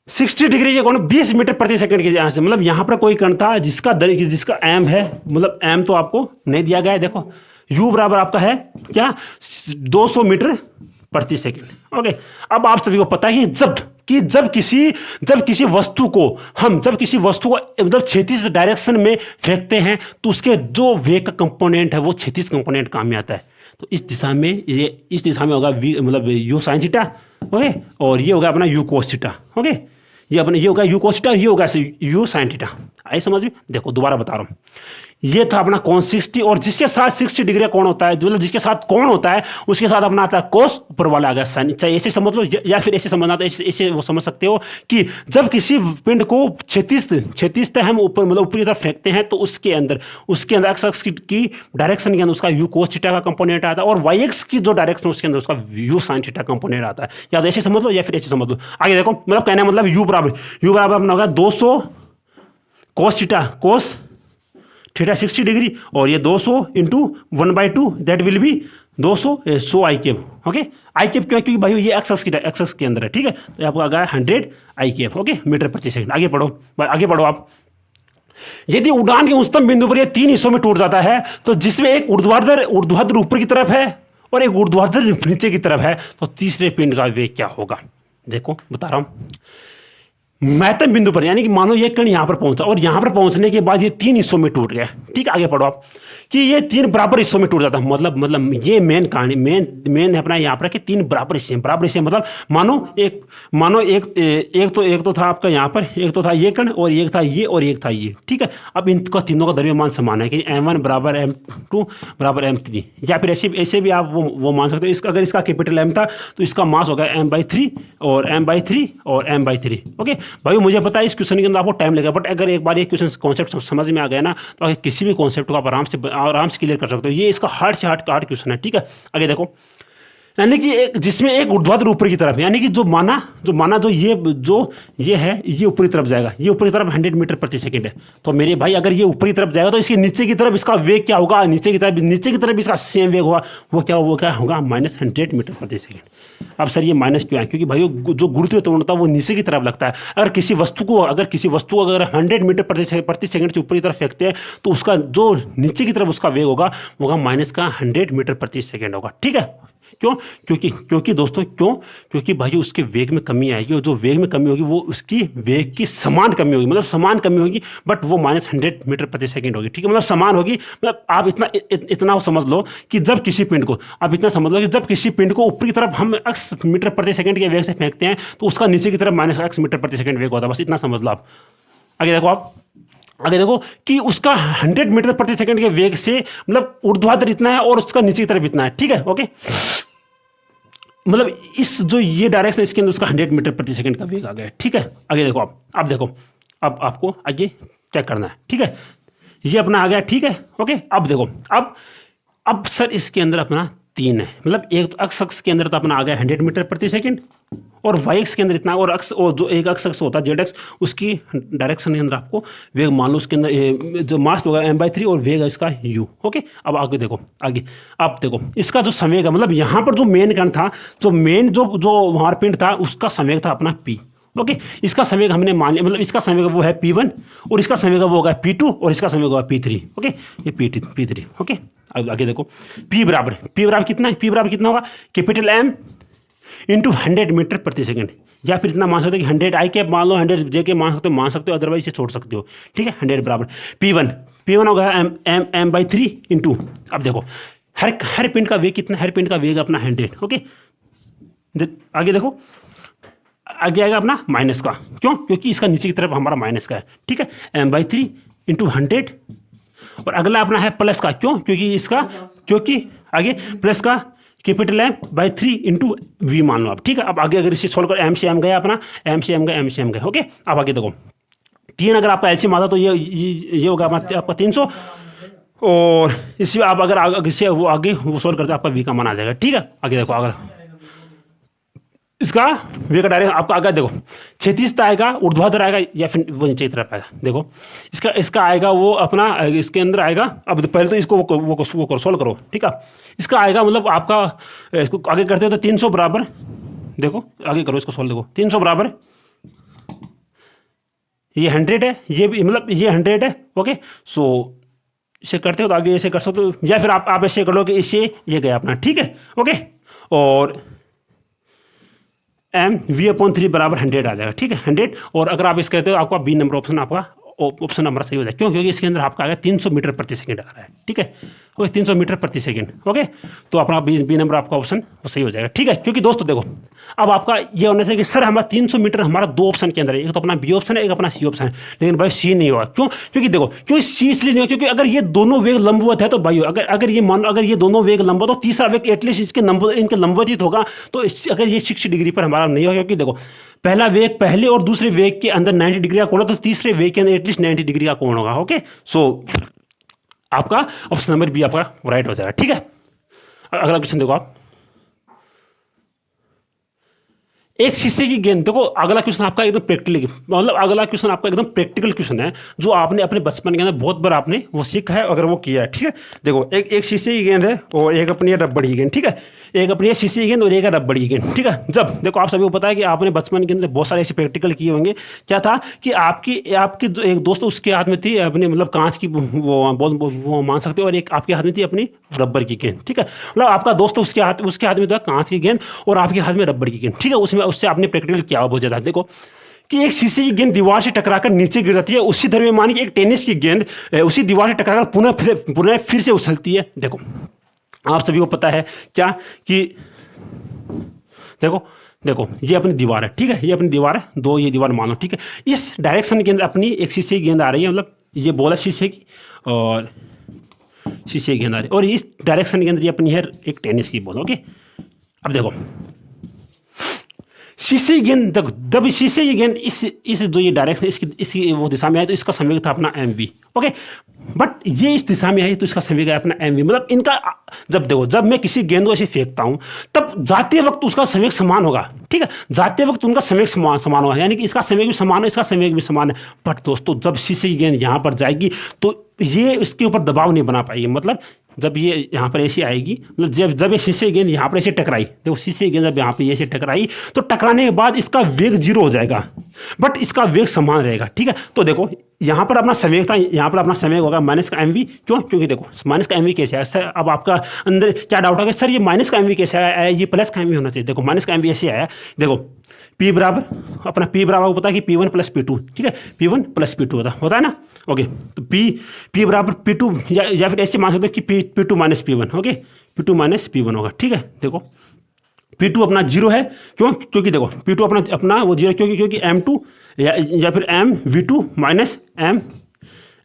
60 डिग्री के कोण 20 मीटर प्रति सेकंड के यहाँ से, मतलब यहाँ पर कोई कण था जिसका एम है, मतलब एम तो आपको नहीं दिया गया है। देखो यू बराबर आपका है क्या 200 मीटर प्रति सेकंड। ओके अब आप सभी को पता है जब किसी वस्तु को मतलब क्षैतिज डायरेक्शन में फेंकते हैं तो उसके जो वेग का कंपोनेंट है वो क्षैतिज कंपोनेंट काम में आता है। तो इस दिशा में होगा v मतलब u sin थीटा। ओके और ये होगा अपना u cos थीटा। ओके ये होगा u cos थीटा, ये होगा u sin थीटा। आइए समझ में। देखो दोबारा बता रहा हूँ, ये था अपना कोण 60 और जिसके साथ 60 डिग्री का कोण होता है, मतलब जिसके साथ कोण होता है उसके साथ अपना आता है कोस, ऊपर वाला आ गया साइन। चाहे ऐसे समझ लो या फिर ऐसे समझना, तो ऐसे वो समझ सकते हो कि जब किसी पिंड को क्षैतिज तय हम ऊपर मतलब ऊपरी तरफ फेंकते हैं तो उसके अंदर एक्स एक्स की डायरेक्शन के अंदर उसका यू कोस थीटा का कंपोनेंट आता है और वाई एक्स की जो डायरेक्शन उसके अंदर उसका यू साइन थीटा कंपोनेंट आता है। या तो ऐसे समझ लो या फिर ऐसे समझ लो। आगे देखो मतलब कहना मतलब यू बराबर अपना होगा 200 कोस थीटा 60 डिग्री और ये 200 into 1/2 that will B 200 I cap. Okay I cap क्यों, क्योंकि भाई ये एक्स के अंदर है। ठीक है तो आपको आ गया 100 आई कैप। ओके मीटर प्रति सेकंड। आगे पढ़ो आप। यदि उड़ान के उच्चतम बिंदु पर ये 3 हिस्सों में टूट जाता है तो जिसमें एक ऊर्ध्वाधर ऊपर की तरफ है और एक ऊर्ध्वाधर नीचे की तरफ है, तो तीसरे पिंड का वेग क्या होगा। देखो बता रहा हूं, महत्तम बिंदु पर यानी कि मानो ये कण यहां पर पहुंचा और यहां पर पहुंचने के बाद ये 3 हिस्सों में टूट गया। ठीक आगे पढ़ो आप कि ये 3 बराबर हिस्सों में टूट जाता है। मतलब ये मेन कहानी मेन है अपना यहाँ पर कि 3 बराबर हिस्से मतलब मानो एक तो था आपका यहाँ पर, एक तो था ये कण और एक था ये और एक था ये। ठीक है अब इनका तीनों का द्रव्यमान समान है कि m1 बराबर m2 बराबर m3, या फिर ऐसे भी आप वो मान सकते हो। अगर इसका कैपिटल M था तो इसका मास होगा m/3 और m/3 और m/3। ओके भाई मुझे पता है इस क्वेश्चन के अंदर आपको टाइम लगेगा, बट अगर एक बार ये क्वेश्चन कॉन्सेप्ट समझ में आ गया ना तो आगे किसी भी कॉन्सेप्ट को आप आराम से क्लियर कर सकते हो। ये इसका हार्ड से हार्ड क्वेश्चन है। ठीक है आगे देखो, यानी कि जिसमें एक ऊर्ध्वाधर ऊपर की तरफ, यानी कि जो माना जो ये है ये ऊपरी तरफ जाएगा, ये ऊपरी तरफ 100 मीटर प्रति सेकंड है। तो मेरे भाई अगर ये ऊपरी तरफ जाएगा तो इसके नीचे की तरफ इसका वेग क्या होगा, नीचे की तरफ इसका सेम वेग होगा, वो क्या होगा -100 मीटर प्रति सेकंड। अब सर ये माइनस क्यों है, क्योंकि भाई जो गुरुत्वीय त्वरण होता है वो नीचे की तरफ लगता है। अगर किसी वस्तु को 100 मीटर प्रति सेकंड से ऊपरी तरफ फेंकते हैं तो उसका जो नीचे की तरफ उसका वेग होगा -100 मीटर प्रति सेकंड होगा। ठीक है क्यों, क्योंकि दोस्तों क्योंकि भाई उसके वेग में कमी आएगी और जो वेग में कमी होगी वो उसकी वेग की समान कमी होगी, मतलब समान कमी होगी, बट वो -100 मीटर प्रति सेकंड होगी। ठीक है मतलब समान होगी। मतलब आप इतना समझ लो कि जब किसी पिंड को ऊपरी तरफ हम x मीटर प्रति सेकंड के वेग से फेंकते हैं तो उसका नीचे की तरफ -x मीटर प्रति सेकंड वेग होता है। बस इतना समझ लो आप। आगे देखो कि उसका 100 मीटर प्रति सेकंड के वेग से मतलब ऊर्ध्वाधर इतना है और उसका नीचे की तरफ इतना है। ठीक है ओके मतलब इस जो ये डायरेक्शन इसके अंदर उसका 100 मीटर प्रति सेकंड का वेग आ गया। ठीक है आगे देखो आप देखो अब आपको आगे क्या करना है। ठीक है ये अपना आ गया। ठीक है ओके अब देखो अब सर इसके अंदर अपना 3 है, मतलब एक तो एक्स अक्ष के अंदर तो अपना आ गया 100 मीटर प्रति सेकंड, और वाई अक्ष के अंदर इतना, और अक्ष, और जो एक अक्ष होता है जेड एक्स, उसकी डायरेक्शन के अंदर आपको वेग मान लो उसके अंदर जो मास होगा m/3 और वेग है इसका u। ओके, अब आगे देखो, आगे आप देखो इसका जो संवेग है, मतलब यहाँ पर जो मेन कण था, जो मेन जो हमारा पिंड था, उसका संवेग था अपना p। ओके, इसका संवेग हमने मान लिया, मतलब इसका संवेग वो है p1 और इसका संवेग वो होगा p2 और इसका संवेग होगा p3। ओके, ये p3। ओके, आगे देखो p बराबर कितना है, p बराबर कितना होगा, कैपिटल M इंटू 100 मीटर प्रति सेकंड, या फिर इतना मान सकते हो कि 100 आई कैप मान लो, 100 जे के मान सकते हो, अदरवाइज इसे छोड़ सकते हो। ठीक है, 100 बराबर p1 होगा m/3 इंटू, अब देखो हर पिंड का वेग कितना, हर पिंड का वेग अपना 100। ओके, आगे देखो, आगे आएगा अपना माइनस का, क्यों, क्योंकि इसका नीचे की तरफ हमारा माइनस का है। ठीक है, m/3 इंटू 100, और अगला अपना है प्लस का, क्यों, क्योंकि आगे प्लस का कैपिटल M/3 इंटू वी मान लो आप। ठीक है, अब आगे अगर इसे सोल्व कर, m से m गया अपना, m से m गया। ओके, अब आगे देखो 3 अगर आपका एलसीएम आता तो ये होगा आपका 300, और इसी आप अगर इससे वो आगे वो सोल्व करते आपका वी का मान आ जाएगा। ठीक है, आगे देखो, अगर इसका वे का डायरेक्ट आपका आगे देखो, क्षैतिज आएगा, ऊर्ध्वाधर आएगा, या फिर वो नीचे की तरफ आएगा। देखो इसका आएगा वो अपना, इसके अंदर आएगा। अब पहले तो इसको वो सोल्व करो। ठीक है, इसका आएगा मतलब आपका, इसको आगे करते हो तो 300 बराबर, देखो आगे करो इसको सोल्व, देखो 300 बराबर, ये 100 है, ये भी मतलब ये 100 है। ओके, सो इसे करते हो तो आगे ऐसे कर सकते हो, या फिर आप ऐसे कर लो कि इससे ये गया अपना। ठीक है, ओके, और m/3 बराबर 100 आ जाएगा। ठीक है, 100, और अगर आप इस कहते हो आपका बी नंबर ऑप्शन, आपका ऑप्शन नंबर सही हो जाए, क्यों, क्योंकि इसके अंदर आपका आएगा 300 मीटर प्रति सेकंड आ रहा है। ठीक है, ओके, 300 मीटर प्रति सेकंड। ओके, तो अपना बी नंबर आपका ऑप्शन वो सही हो जाएगा। ठीक है, क्योंकि दोस्तों देखो, अब आपका ये होना चाहिए कि सर हमारा 300 मीटर हमारा 2 ऑप्शन के अंदर है, एक तो अपना बी ऑप्शन है, एक अपना सी ऑप्शन है, लेकिन भाई सी नहीं होगा। क्यों, क्योंकि देखो, क्यों सी इसलिए नहीं होगा, क्योंकि अगर ये दोनों वेग लंबवत है तो भाई, अगर ये मान लो अगर ये दोनों वेग लंबवत, तो तीसरा वेग एटलीस्ट इनके लंबवत होगा। तो अगर ये 60 डिग्री पर हमारा नहीं होगा, क्योंकि देखो पहला वेग पहले और दूसरे वेग के अंदर 90 डिग्री का कोण है, तो तीसरे वेग के अंदर एटलीस्ट 90 डिग्री का कोण होगा। ओके, सो आपका ऑप्शन नंबर बी आपका राइट हो जाएगा। ठीक है, अगला क्वेश्चन देखो आप, एक शीशे की गेंद, देखो अगला क्वेश्चन आपका एकदम प्रैक्टिकल, मतलब अगला क्वेश्चन आपका एकदम प्रैक्टिकल क्वेश्चन है, जो आपने अपने बचपन के अंदर बहुत बार आपने वो सीखा है, अगर वो किया है। ठीक है, देखो एक शीशे की गेंद है और एक अपनी रबड़ की गेंद। ठीक है, एक अपनी शीशे की गेंद और एक रबड़ की गेंद। ठीक है, जब देखो आप सभी को पता है कि आपने बचपन के अंदर बहुत सारे ऐसे प्रैक्टिकल किए होंगे। क्या था कि आपके जो एक दोस्त उसके हाथ में थी अपनी मतलब कांच की वो मान सकते हो, और एक आपके हाथ में थी अपनी रबड़ की गेंद। ठीक है, मतलब आपका दोस्त उसके हाथ में था कांच की गेंद और आपके हाथ में रबड़ की गेंद। ठीक है, उससे आपने प्रैक्टिकल किया बहुत ज्यादा। देखो कि एक शीशे की गेंद दीवार से टकराकर नीचे गिर जाती है, उसी दरमियान की एक टेनिस की गेंद उसी दीवार से टकराकर पुनः फिर से उछलती है। देखो आप सभी को पता है क्या कि देखो ये अपनी दीवार है। ठीक है, ये अपनी दीवार है, दो ये दीवार मानो। ठीक है, इस डायरेक्शन के अंदर अपनी एक शीशे की गेंद आ रही है, मतलब ये बोला शीशे की, और शीशे की गेंद आ रही है, और इस डायरेक्शन के अंदर ये अपनी है एक टेनिस की बॉल। ओके, अब देखो शीशे की गेंद, देखो जब शीशे की गेंद इस जो ये डायरेक्शन इसकी वो दिशा में आई तो इसका संवेग था अपना mv। ओके, बट ये इस दिशा में आई तो इसका संवेग है अपना mv। मतलब इनका जब मैं किसी गेंद को ऐसे फेंकता हूं तब जाते वक्त उसका संवेग समान होगा। ठीक है, जाते वक्त उनका संवेग समान होगा, यानी कि इसका संवेग भी समान है, इसका संवेग भी समान है। बट दोस्तों जब शीशे की गेंद यहां पर जाएगी तो ये इसके ऊपर दबाव नहीं बना पाएगी। मतलब जब ये यहाँ पर ऐसी आएगी, मतलब जब ये शीशे की गेंद यहाँ पर ऐसे टकराई, देखो शीशे की गेंद जब यहाँ पे ऐसे टकराई तो टकराने के बाद इसका वेग 0 हो जाएगा, बट इसका वेग समान रहेगा। ठीक है, तो देखो यहाँ पर अपना संवेग था, यहाँ पर अपना संवेग होगा माइनस का mv। क्यों, क्योंकि देखो माइनस का mv कैसे आया सर, अब आपका अंदर क्या डाउट होगा सर ये माइनस का mv कैसे आया, ये प्लस का mv होना चाहिए। देखो माइनस का mv ऐसे आया, देखो p बराबर अपना p बराबर पता है कि p1 प्लस p2। ठीक है, p1 प्लस p2 होता है ना। ओके, तो p बराबर p2 या फिर ऐसे मान सकते हो कि p2 minus p1। Okay, p2 minus p1 होगा। ठीक है, देखो p2 अपना 0 है, क्यों, क्योंकि देखो p2 अपना वो 0, क्योंकि m2 या फिर mv2 minus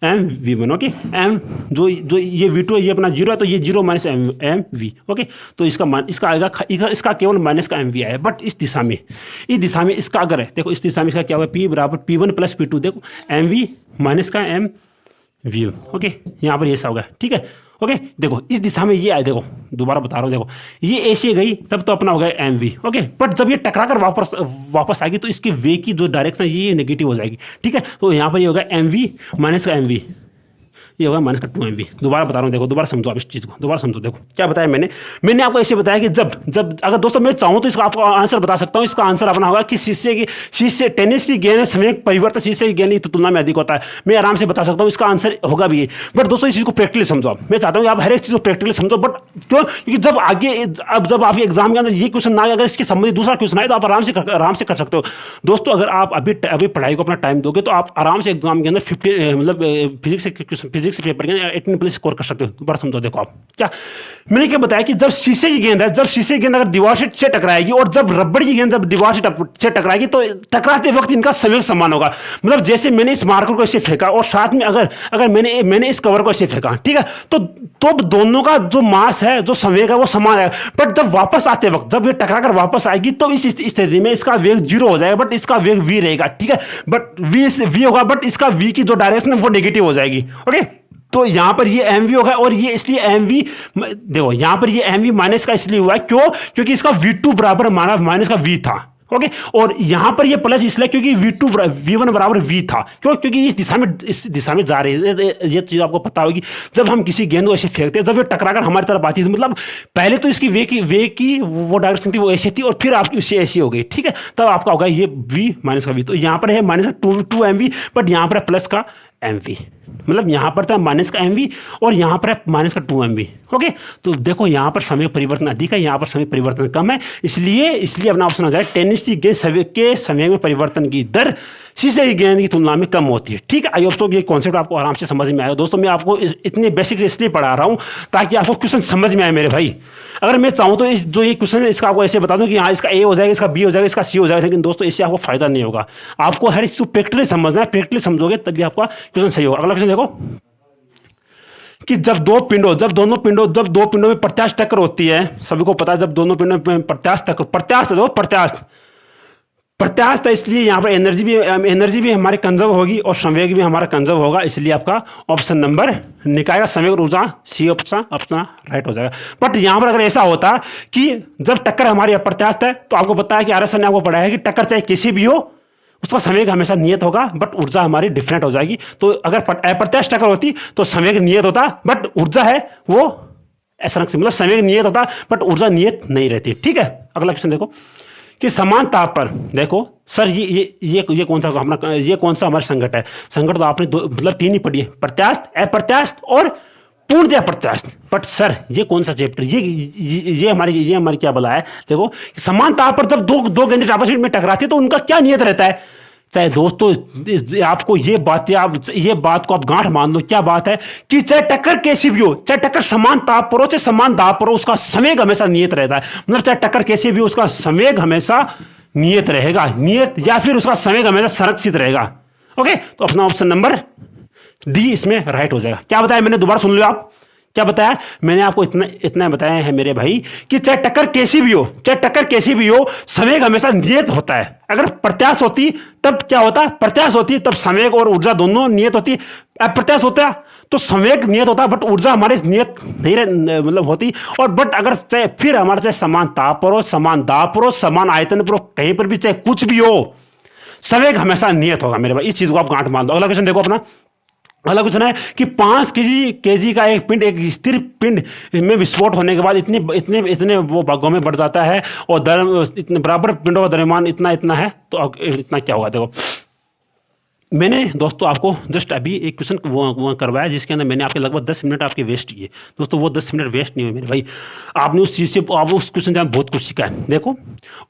mv1। Okay, m जो ये v2 है ये अपना 0 है, तो ये 0 माइनस mv। ओके, तो इसका आएगा, इसका केवल माइनस का mv आया, बट इस दिशा में इसका अगर है, देखो इस दिशा में इसका क्या होगा, p बराबर p1 प्लस p2। देखो mv माइनस का mv। ओके, यहाँ पर ये ऐसा होगा। ठीक है, ओके देखो इस दिशा में ये आए, देखो दोबारा बता रहा हूँ, देखो ये ऐसे गई तब तो अपना हो गया एम वी। ओके बट जब ये टकरा कर वापस आएगी तो इसके वे की जो डायरेक्शन ये नेगेटिव हो जाएगी। ठीक है, तो यहाँ पर ये होगा एम वी माइनस का एम वी, ये होगा माइनस का 2mv। दोबारा बता रहा हूँ, देखो दोबारा समझो आप इस चीज़ को, दोबारा समझो। देखो क्या बताया मैंने आपको ऐसे बताया कि जब अगर दोस्तों मैं चाहूँ तो इसका आपको आंसर बता सकता हूँ। इसका आंसर अपना होगा कि शीशे टेनिस की गेंद समय परिवर्तन शीशे की गेंद की तुलना में अधिक होता है। मैं आराम से बता सकता हूँ, इसका आंसर होगा भी ये। बट दोस्तों इस चीज़ को प्रैक्टिकली समझो आप, मैं चाहता हूँ कि आप हर एक चीज़ को प्रैक्टिकली समझो। बट क्यों? क्योंकि जब आगे जब आपके एग्जाम के अंदर ये क्वेश्चन ना आए, अगर इसके संबंधित दूसरा क्वेश्चन आए तो आप आराम से कर सकते हो। दोस्तों अगर आप अभी पढ़ाई को अपना टाइम दोगे तो आप आराम से एग्जाम के अंदर 50 मतलब फिजिक्स पेपर के 18 प्लस स्कोर कर सकते हो। दोबारा समझो, देखो आप क्या मैंने क्या बताया कि जब शीशे की गेंद है, जब शीशे की गेंद अगर दीवार से टकराएगी और जब रबड़ की गेंद जब दीवार से टकराएगी तो टकराते वक्त इनका संवेग समान होगा। मतलब जैसे मैंने इस मार्कर को ऐसे फेंका और साथ में अगर मैंने इस कवर को ऐसे फेंका, ठीक है, तो दोनों का जो मास है, जो संवेग है वो समान है। बट जब वापस आते वक्त जब ये टकरा कर वापस आएगी तो इस स्थिति में इसका वेग 0 हो जाएगा, बट इसका वेग v रहेगा। ठीक है, बट v होगा, बट इसका v की जो डायरेक्शन है वो नेगेटिव हो जाएगी। ओके, तो यहां पर ये एम वी होगा और ये इसलिए एम वी, देखो यहां पर ये एम वी माइनस का इसलिए हुआ है, क्यों? क्योंकि इसका V2 बराबर माइनस का V था। ओके, और यहां पर ये प्लस इसलिए क्योंकि V1 बराबर V था। क्यों? क्योंकि इस दिशा में जा रही है। ये चीज आपको पता होगी, जब हम किसी गेंद को ऐसे फेंकते हैं, जब ये टकराकर हमारी तरफ आती है, मतलब पहले तो इसकी वे की वो डायरेक्शन थी वो ऐसी थी और फिर आपकी उससे ऐसी हो गई। ठीक है, तब आपका होगा ये V माइनस का V। तो यहां पर है माइनस का 2mv, बट यहां पर है प्लस का mv। मतलब यहां पर था माइनस का mv और यहां पर है माइनस का 2mv। ओके, तो देखो यहां पर समय परिवर्तन अधिक है, यहां पर समय परिवर्तन कम है, इसलिए अपना ऑप्शन आ जाए टेनिस की गेंद के समय में परिवर्तन की दर शीशे की गेंद की तुलना में कम होती है। ठीक है, आई होप सो ये कॉन्सेप्ट आपको आराम से समझ में आया। दोस्तों मैं आपको इतने बेसिक से इसलिए पढ़ा रहा हूं ताकि आपको क्वेश्चन समझ में आए मेरे भाई। अगर मैं चाहूँ तो जो ये क्वेश्चन है इसका आपको ऐसे बता दूं कि हाँ इसका ए हो जाएगा, इसका बी हो जाएगा, इसका सी हो जाएगा, लेकिन दोस्तों इससे आपको फायदा नहीं होगा। आपको हर चीज को प्रैक्टिकली समझना है, प्रैक्टिकली समझोगे तभी आपका क्वेश्चन सही होगा। अगला क्वेश्चन देखो कि जब दो पिंडों में प्रत्यास्थ टक्कर होती है, सभी को पता है जब दोनों पिंडों में प्रत्यास्थ है, इसलिए यहाँ पर एनर्जी भी हमारी कंजर्व होगी और संवेग भी हमारा कंजर्व होगा। इसलिए आपका ऑप्शन नंबर निकायगा संवेग और ऊर्जा, सी ऑप्शन अपना राइट हो जाएगा। बट यहाँ पर अगर ऐसा होता कि जब टक्कर हमारी अप्रत्यास्थ है तो आपको पता है कि आरएस ने आपको पढ़ाया है कि टक्कर चाहे किसी भी हो उसका संवेग हमेशा नियत होगा, बट ऊर्जा हमारी डिफरेंट हो जाएगी। तो अगर अप्रत्यास्थ टक्कर होती तो संवेग नियत होता, बट ऊर्जा है वो ऐसा मतलब संवेग नियत होता बट ऊर्जा नियत नहीं रहती। ठीक है, अगला क्वेश्चन देखो कि समान ताप पर, देखो सर ये कौन सा हमारा संकट है। संकट तो आपने मतलब 3 ही पढ़ी है, प्रत्यास्थ, अप्रत्यास्थ और पूर्णतया प्रत्यास्थ। बट सर ये कौन सा चैप्टर, ये हमारी क्या बला है। देखो समान ताप पर जब दो गेंदें आपस में टकराती है तो उनका क्या नियत रहता है। चाहे दोस्तों आपको ये बात को आप गांठ मान लो, क्या बात है कि चाहे टक्कर कैसी भी हो, चाहे टक्कर समान ताप पर हो चाहे समान दाब पर हो, उसका संवेग हमेशा नियत रहता है। मतलब चाहे टक्कर कैसी भी हो उसका संवेग हमेशा नियत रहेगा, या फिर उसका संवेग हमेशा संरक्षित रहेगा। ओके, तो अपना ऑप्शन नंबर डी इसमें राइट हो जाएगा। क्या बताया मैंने, दोबारा सुन लो आप, क्या बताया मैंने आपको, इतना बताया है मेरे भाई कि चाहे टक्कर कैसी भी हो संवेग हमेशा नियत होता है। अगर प्रत्यास्थ होती तब क्या होता, प्रत्यास्थ होती तब संवेग और ऊर्जा दोनों नियत होती। अप्रत्यास्थ होता तो संवेग नियत होता बट ऊर्जा हमारी नियत नहीं मतलब होती। और बट अगर चाहे फिर हमारे चाहे समान ताप पर हो, समान दाब पर हो, समान आयतन पर हो, कहीं पर भी चाहे कुछ भी हो, संवेग हमेशा नियत होगा मेरे भाई। इस चीज को आप गांठ मान दो। अगला क्वेश्चन देखो अपना, अगला क्वेश्चन है कि 5 केजी का एक पिंड एक स्थिर पिंड में विस्फोट होने के बाद इतने वो भागों में बढ़ जाता है और इतने बराबर पिंडों का द्रव्यमान इतना है, तो इतना क्या होगा। देखो मैंने दोस्तों आपको जस्ट अभी एक क्वेश्चन वो करवाया जिसके अंदर मैंने आपके लगभग 10 मिनट आपके वेस्ट किए। दोस्तों वो 10 मिनट वेस्ट नहीं हुए मेरे भाई, आपने उस चीज़ से आप उस क्वेश्चन से बहुत कुछ सीखा है। देखो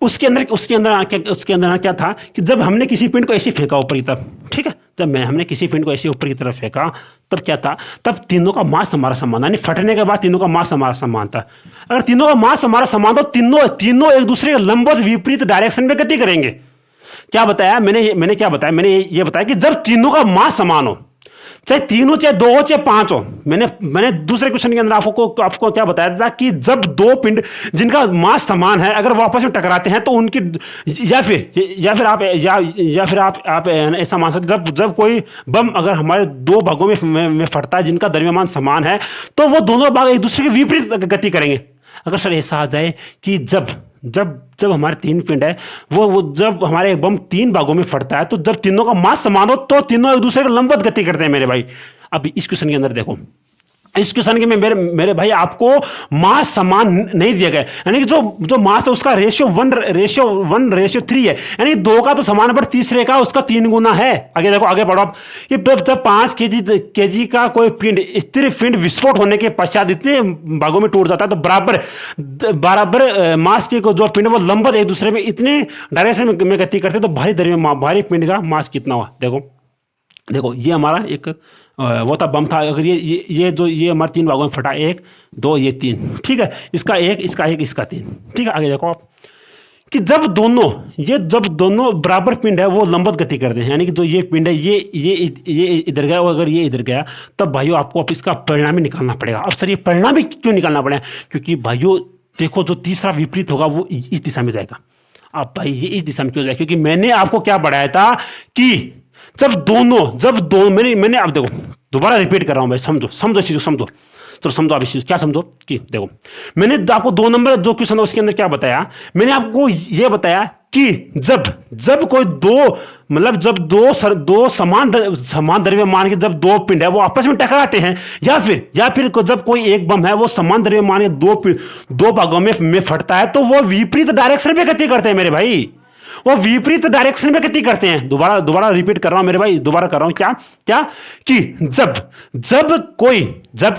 उसके अंदर क्या था कि जब हमने किसी पिंड को ऐसे फेंका ऊपर की तरफ, ठीक है, जब हमने किसी पिंड को ऐसे ऊपर की तरफ फेंका तब क्या था, तब तीनों का मास हमारा समान, यानी फटने के बाद तीनों का मास हमारा समान था। अगर तीनों का मास हमारा समान तो तीनों एक दूसरे के लंबवत विपरीत डायरेक्शन में गति करेंगे। क्या बताया मैंने क्या बताया, मैंने ये बताया कि जब तीनों का मास समान हो, चाहे 3 हो, चाहे 2 हो, चाहे 5 हो। मैंने दूसरे क्वेश्चन के अंदर आपको क्या बताया था कि जब दो पिंड जिनका मास समान है अगर वो आपस में टकराते हैं तो उनकी या फिर आप ऐसा मान सकते, जब कोई बम अगर हमारे दो भागों में फटता है जिनका द्रव्यमान समान है तो वो दोनों भाग एक दूसरे के विपरीत गति करेंगे। अगर सर ऐसा आ जाए कि जब जब जब हमारे 3 पिंड है वो जब हमारे बम 3 भागों में फटता है तो जब तीनों का मास समान हो तो तीनों एक दूसरे को लंबवत गति करते हैं मेरे भाई। अब इस क्वेश्चन के अंदर देखो, इस क्वेश्चन के में मेरे भाई आपको मास समान नहीं दिया गया, यानी कि जो मास है उसका रेशियो 1:3 है, यानी 2 का तो समान पर तीसरे का उसका 3 गुना है। आगे देखो, आगे बढ़ो आप। ये जब 5 केजी का कोई पिंड स्थिर पिंड विस्फोट होने के पश्चात इतने भागों में टूट जाता है तो बराबर मास के जो पिंड वो लंबवत एक दूसरे में इतने डायरेक्शन में गति करते तो भारी पिंड का मास कितना हुआ। देखो ये हमारा एक वो था बम था। अगर ये हमारे 3 भागों में फटा, 1 2 ये 3, ठीक है। इसका 1 इसका 1 इसका 3, ठीक है। आगे देखो आप कि जब दोनों बराबर पिंड है वो लंबवत गति करते हैं, यानी कि जो ये पिंड है ये इधर गया और अगर ये इधर गया तब भाइयों आपको अब इसका परिणाम ही निकालना पड़ेगा। अब सर ये परिणाम ही क्यों निकालना पड़ेगा? क्योंकि भाइयों देखो जो तीसरा विपरीत होगा वो इस दिशा में जाएगा। अब भाई ये इस दिशा में क्यों जाएगा? क्योंकि मैंने आपको क्या बढ़ाया था कि जब दोनों मैंने अब देखो दोबारा रिपीट कर रहा हूं भाई, समझो इस चीज को, चलो समझो आप इस चीज क्या समझो कि देखो मैंने आपको 2 नंबर जो क्वेश्चन है उसके अंदर क्या बताया, मैंने आपको ये बताया कि जब कोई जब दो समान द्रव्यमान के जब 2 पिंड है वो आपस में टकराते हैं या फिर जब कोई एक बम है वो समान द्रव्यमान के 2 भागों में फटता है तो वो विपरीत डायरेक्शन में गति करते हैं मेरे भाई, वो विपरीत डायरेक्शन में गति करते हैं। दोबारा रिपीट कर रहा हूं मेरे भाई, दोबारा कर रहा हूं क्या कि जब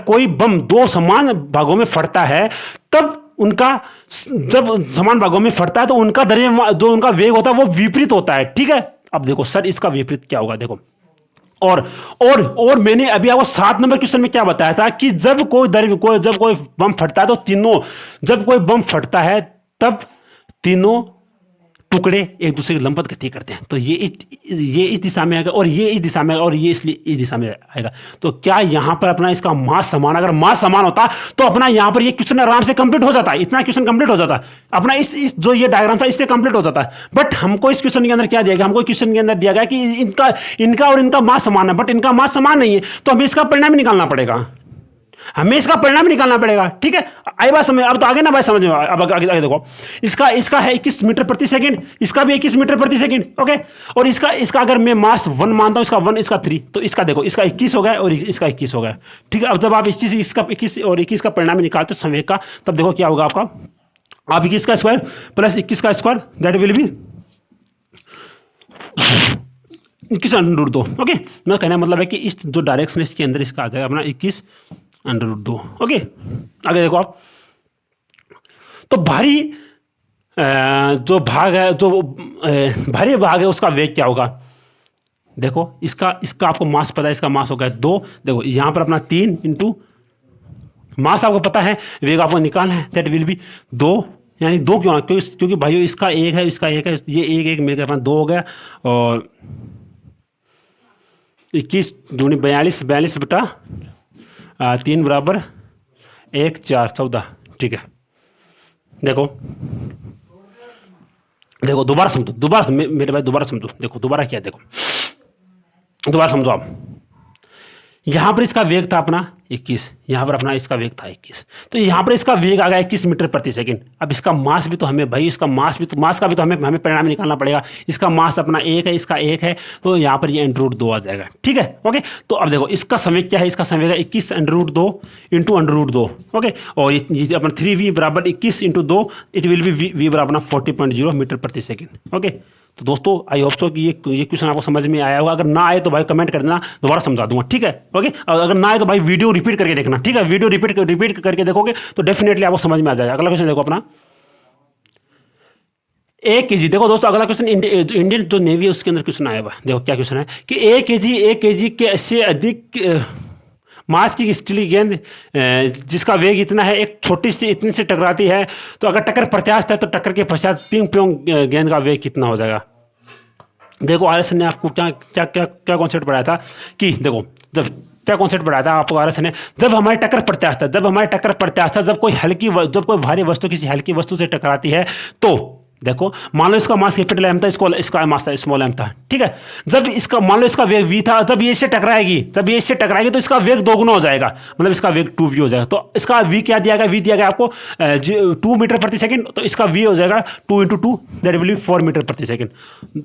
कोई बम 2 समान भागों में फटता है तब जब समान भागों में फटता है तो उनका द्रव्यमान जो उनका वेग होता है वो विपरीत होता है, ठीक है। अब देखो सर इसका विपरीत क्या होगा, देखो और मैंने अभी आपको 7 नंबर क्वेश्चन में क्या बताया था कि जब कोई बम फटता है तो जब कोई बम फटता है तब तीनों टुकड़े एक दूसरे की लंबवत गति करते हैं। तो ये इस दिशा में आएगा और ये इस दिशा में आएगा और ये इसलिए इस दिशा में आएगा। तो क्या यहां पर अपना इसका मास समान, अगर मास समान होता तो अपना यहां पर ये क्वेश्चन आराम से कंप्लीट हो जाता, इतना क्वेश्चन कंप्लीट हो जाता अपना इस जो ये डायग्राम था इससे कंप्लीट हो जाता। बट हमको इस क्वेश्चन के अंदर क्या दिया गया, हमको क्वेश्चन के अंदर दिया गया कि इनका और इनका मास समान है, बट इनका मास समान नहीं है तो हमें इसका परिणाम निकालना पड़ेगा, निकालना पड़ेगा, ठीक है। आई बात समझ? अब तो आगे ना भाई समझ में। अब आगे देखो, इसका है 21 मीटर प्रति सेकंड, इसका भी 21 मीटर प्रति सेकंड, ओके। और इसका अगर मैं मास 1 मानता हूं, इसका 1 इसका 3, तो इसका देखो इसका 21 हो गया और इसका 21 हो गया, ठीक है। अब जब आप 21 और 21 का परिणाम निकालते हो संवेग का, तब देखो क्या होगा आपका, आप 21 का स्क्वायर प्लस 21 का square that will B 21√2, okay. मेरा कहने का मतलब है कि इस जो डायरेक्शन है इसके अंदर इसका आ जाएगा अपना 21√2, ओके। आगे देखो आप, तो भारी भाग है उसका वेग क्या होगा। देखो इसका आपको मास पता है, इसका मास होगा 2। देखो यहां पर अपना 3 इंटू मास आपको पता है, वेग आपको निकालना है दैट विल बी 2, यानी 2 क्यों? क्योंकि भाइयों इसका 1 है, इसका 1 है, ये 1 मिलकर अपना 2 हो गया और 21 दूनी 42 बटा 3 बराबर 1 4 14, ठीक है। देखो दोबारा समझो, मेरे भाई दोबारा समझो। देखो दोबारा क्या, देखो दोबारा समझो आप। यहां पर इसका वेग था अपना 21, यहां पर अपना इसका वेग था 21, तो यहां पर इसका वेग आ गया 21 मीटर प्रति सेकंड। अब इसका मास भी तो हमें भाई, मास का भी तो हमें परिणाम निकालना पड़ेगा। इसका मास अपना 1 है, इसका 1 है, तो यहां पर ये √2 आ जाएगा, ठीक है, ओके। तो अब देखो इसका संवेग क्या है, इसका संवेग है 21 √2 इंटू √2, ओके। और ये अपना 3v बराबर 21 into 2, it will B v बराबर 40.0 मीटर प्रति सेकेंड, ओके। तो दोस्तों आई होप सो कि ये क्वेश्चन आपको समझ में आया होगा। अगर ना आए तो भाई कमेंट कर देना, दोबारा समझा दूंगा, ठीक है, ओके। अगर ना आए तो भाई वीडियो रिपीट करके देखना, ठीक है। वीडियो रिपीट करके देखोगे तो डेफिनेटली आपको समझ में आ जाएगा। अगला क्वेश्चन देखो अपना 1 kg। देखो दोस्तों अगला क्वेश्चन इंडियन जो नेवी है उसके अंदर क्वेश्चन आया हुआ। देखो क्या क्वेश्चन है कि 1 kg के से अधिक मास की स्टील गेंद जिसका वेग इतना है एक छोटी सी इतने से टकराती है, तो अगर टक्कर 50 है तो टक्कर के पश्चात पिंग पोंग गेंद का वेग कितना हो जाएगा। देखो आर ने आपको क्या कॉन्सेप्ट पढ़ाया था कि देखो जब क्या कॉन्सेप्ट पढ़ाया था आपको आरएस ने, जब हमारी टक्कर प्रत्यास्था, जब हमारी टक्कर प्रत्यास्था, जब कोई भारी वस्तु किसी हल्की वस्तु से टकराती है, तो देखो मान लो इसका मास कैपिटल एम था, इसका मास स्मॉल एम था, ठीक है। जब इसका मान लो इसका वेग वी था, जब ये इससे टकराएगी, तो इसका वेग दोगुना हो जाएगा, मतलब इसका वेग 2v हो जाएगा। तो इसका v क्या दिया गया, v दिया गया आपको 2 मीटर प्रति सेकंड, तो इसका v हो जाएगा 2 × 2 दैट विल बी 4 मीटर प्रति सेकंड।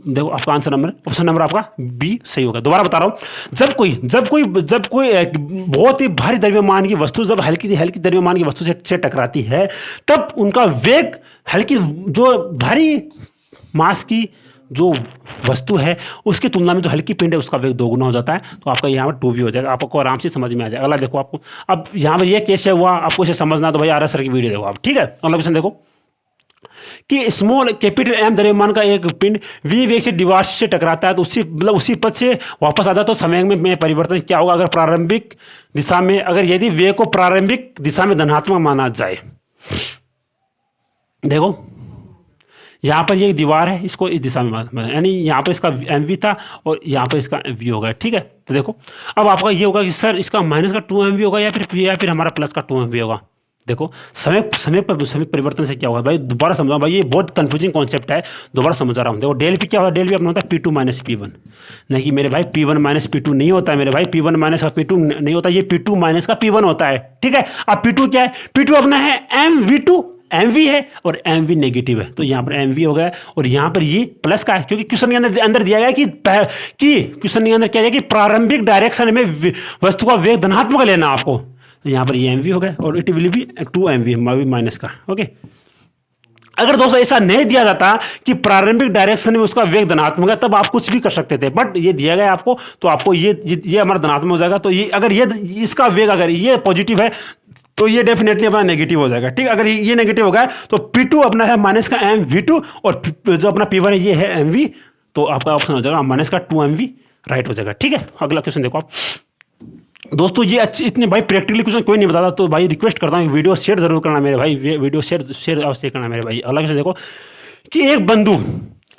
देखो आपका आंसर नंबर, ऑप्शन नंबर आपका बी सही होगा। दोबारा बता रहा हूं, जब कोई बहुत ही भारी द्रव्यमान की वस्तु जब हल्की द्रव्यमान की वस्तु से टकराती है, तब उनका वेग हल्की जो भारी मास की जो वस्तु है उसकी तुलना में जो हल्की पिंड है उसका वेग दोगुना हो जाता है। तो आपका यहाँ पर 2v हो जाएगा, आपको आराम से समझ में आ जाएगा। अगला देखो आपको, अब यहाँ पर ये कैसे हुआ आपको इसे समझना, तो भाई आरएस सर की वीडियो देखो आप, ठीक है। अगला क्वेश्चन देखो कि स्मॉल कैपिटल एम द्रव्यमान का एक पिंड v वेग से दीवार से टकराता है, तो उसी पथ से वापस आ जाता है, तो समय में परिवर्तन क्या होगा? अगर प्रारंभिक दिशा में, अगर यदि वेग को प्रारंभिक दिशा में धनात्मक माना जाए, देखो यहाँ पर ये दीवार है, इसको इस दिशा में, यानी यहाँ पर इसका एम वी था और यहाँ पर इसका वी होगा, ठीक है। तो देखो अब आपका ये होगा कि सर इसका माइनस का 2mv होगा या फिर हमारा प्लस का 2mv होगा। देखो समय परिवर्तन से क्या होगा भाई, दोबारा समझाओ भाई, ये बहुत कंफ्यूजिंग कॉन्सेप्ट है, दोबारा समझा रहा हूँ। देखो डेल पी क्या होता है, डेल पी अपना होता है P2 माइनस P1, नहीं कि मेरे भाई P1 माइनस P2 नहीं होता है मेरे भाई, P1 माइनस का P2 नहीं होता, ये P2 माइनस का P1 होता है, ठीक है। अब P2 क्या है, P2 अपना है MV2, MV है और MV नेगेटिव है, तो यहाँ पर MV हो गया और यहाँ पर ये प्लस का है, क्योंकि क्वेश्चन के अंदर दिया गया कि क्वेश्चन के अंदर क्या है कि प्रारंभिक डायरेक्शन में वस्तु का वेग धनात्मक लेना आपको, तो यहाँ पर ये MV हो गया और it will B 2mv minus का, ओके। अगर दोस्तों ऐसा नहीं दिया जाता कि प्रारंभिक डायरेक्शन में उसका वेग धनात्मक है, तब आप कुछ भी कर सकते थे, बट ये दिया गया आपको, तो आपको ये हमारा धनात्मक हो जाएगा। तो ये अगर ये इसका वेग अगर ये पॉजिटिव है तो ये डेफिनेटली अपना नेगेटिव हो जाएगा, ठीक। अगर ये नेगेटिव हो गया तो P2 अपना है माइनस का MV2 और जो अपना P1 है ये है MV, तो आपका ऑप्शन हो जाएगा माइनस का 2mv राइट हो जाएगा, ठीक है। अगला क्वेश्चन देखो आप दोस्तों, ये अच्छे इतने भाई प्रैक्टिकली क्वेश्चन कोई नहीं बताता, तो भाई रिक्वेस्ट करता हूँ वीडियो शेयर जरूर करना मेरे भाई, वीडियो शेयर अवश्य करना मेरे भाई। अगला क्वेश्चन देखो कि एक बंदूक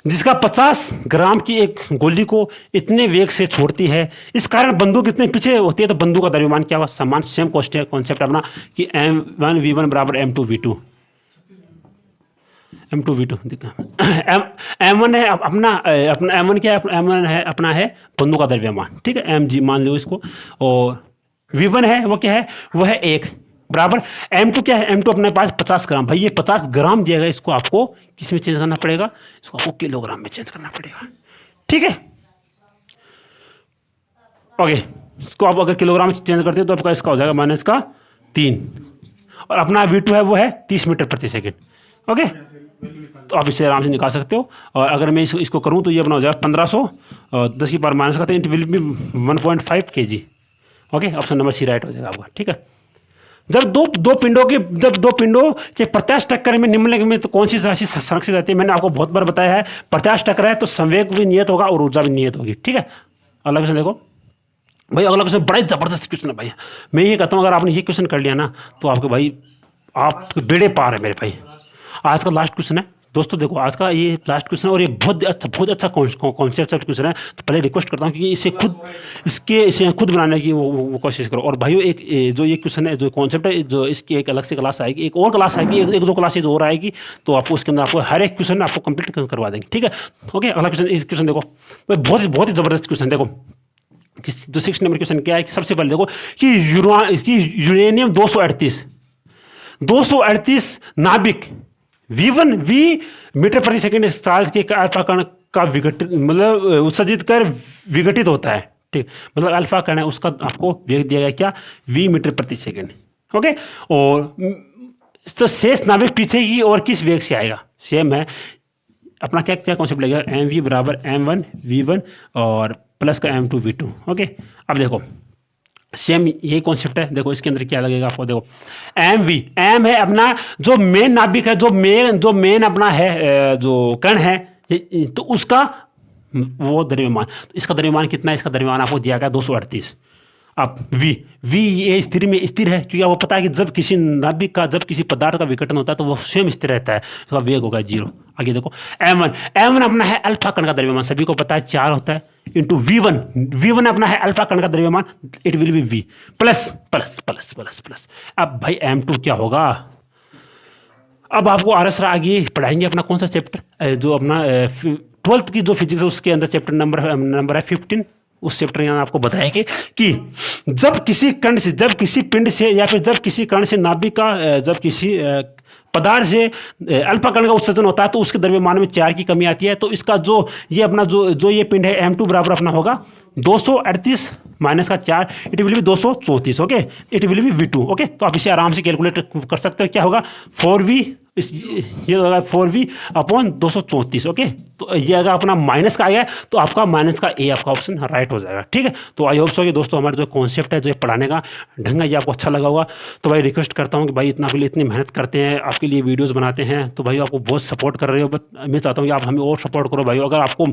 जिसका 50 ग्राम की एक गोली को इतने वेग से छोड़ती है, इस कारण बंदूक इतने पीछे होती है, तो बंदूक का द्रव्यमान क्या होगा? समान सेम कॉन्सेप्ट अपना कि m1v1 बराबर m2v2 m1 है अपना m1 क्या है, m1 है अपना है बंदूक का द्रव्यमान, ठीक है, mg मान लो इसको, और v1 है वो क्या है, वो है 1 बराबर m2 क्या है, m2 अपने पास 50 ग्राम। भाई ये 50 ग्राम दिया गया, इसको आपको किस में चेंज करना पड़ेगा, इसको आपको किलोग्राम में चेंज करना पड़ेगा, ठीक है, ओके। इसको आप अगर किलोग्राम में चेंज करते हो तो आपका इसका हो जाएगा माइनस का 3 और अपना v2 है वो है 30 मीटर प्रति सेकेंड, ओके। तो आप इसे आराम से निकाल सकते हो, और अगर मैं इसको करूं तो ये अपना हो जाएगा 1500 10 की पावर माइनस का, it will be 1.5 kg, okay. Option number C right हो जाएगा आपका, ठीक है। जब दो पिंडों के प्रत्यास्थ टक्कर में निम्नलिखित में तो कौन सी राशि संरक्षित रहती है? मैंने आपको बहुत बार बताया है, प्रत्यास्थ टक्कर है तो संवेग भी नियत होगा और ऊर्जा भी नियत होगी, ठीक है। अगला क्वेश्चन देखो भाई, अगला क्वेश्चन बड़ा ही जबरदस्त क्वेश्चन है भाई। मैं ये कहता हूँ अगर आपने ये क्वेश्चन कर लिया ना तो आपके भाई आप बेड़े पार है मेरे भाई। आज का लास्ट क्वेश्चन है दोस्तों, देखो आज का ये लास्ट क्वेश्चन है और ये बहुत अच्छा कॉन्सेप्ट क्वेश्चन है, तो पहले रिक्वेस्ट करता हूँ कि इसे खुद बनाने की वो कोशिश करो। और भाइयों एक जो ये क्वेश्चन है, जो कॉन्सेप्ट है, जो इसकी एक अलग से क्लास आएगी, एक और क्लास आएगी, एक दो क्लासेज और आएगी, तो आपको उसके अंदर आपको हर एक क्वेश्चन आपको कंप्लीट करवा देंगे, ठीक है, ओके। अगला क्वेश्चन, इस क्वेश्चन देखो बहुत ही जबरदस्त क्वेश्चन, देखो जो 6 नंबर क्वेश्चन क्या है कि सबसे पहले देखो कि यूरेनियम 238 नाभिक V1 v मीटर प्रति सेकंड चार्ज के अल्फा कण का मतलब उत्सर्जित कर विघटित होता है, ठीक, मतलब अल्फा कण है उसका आपको वेग दिया गया क्या, v मीटर प्रति सेकंड, ओके। और तो शेष नाभिक पीछे की और किस वेग से आएगा? सेम है अपना क्या कॉन्सेप्ट लगेगा, mv बराबर m1 v1 और प्लस का m2 v2, ओके। अब देखो सेम यही कॉन्सेप्ट है, देखो इसके अंदर क्या लगेगा आपको, देखो m है अपना जो मेन नाभिक है, जो मेन अपना है जो कण है, तो उसका वो द्रव्यमान, तो इसका द्रव्यमान कितना है, इसका द्रव्यमान आपको दिया गया 238। आप वी ये स्थिर में स्थिर है, क्योंकि आपको पता है कि जब किसी नाभिक का, जब किसी पदार्थ का विघटन होता है तो वो स्वयं स्थिर रहता है, उसका वेग होगा 0। आगे देखो m1 अपना है अल्फा कण का द्रव्यमान, सभी को पता है 4 होता है, इंटू v1 अपना है अल्फा कण का द्रव्यमान, it will B v plus plus plus plus plus. अब भाई m2 क्या होगा? अब आपको आरएस आगे पढ़ाएंगे अपना कौन सा चैप्टर, जो अपना 12th की जो फिजिक्स है उसके अंदर चैप्टर नंबर है 15। उस चैप्टर में आपको बताएंगे कि जब किसी कण से, जब किसी पिंड से, या फिर जब किसी कण से नाभिक का, जब किसी पदार्थ से अल्फा कण का उत्सर्जन होता है तो उसके द्रव्यमान में 4 की कमी आती है। तो इसका जो ये अपना जो ये पिंड है m2 बराबर अपना होगा 238 माइनस का 4, it will B 234। Okay, it will B v2। Okay, तो आप इसे आराम से कैलकुलेट कर सकते हो, क्या होगा 4v, ये होगा 4v अपॉन 234। ओके, तो ये अगर अपना माइनस का आया तो आपका माइनस का ए आपका ऑप्शन राइट हो जाएगा। ठीक है, तो आई होप सो कि दोस्तों हमारा जो कॉन्सेप्ट है, जो पढ़ाने का ढंग है, ये आपको अच्छा लगा होगा। तो भाई रिक्वेस्ट करता हूँ कि भाई इतना के लिए इतनी मेहनत करते हैं, आपके लिए वीडियोज़ बनाते हैं, तो भाई आपको बहुत सपोर्ट कर रहे हो, बट मैं चाहता हूँ कि आप हमें और सपोर्ट करो भाई। अगर आपको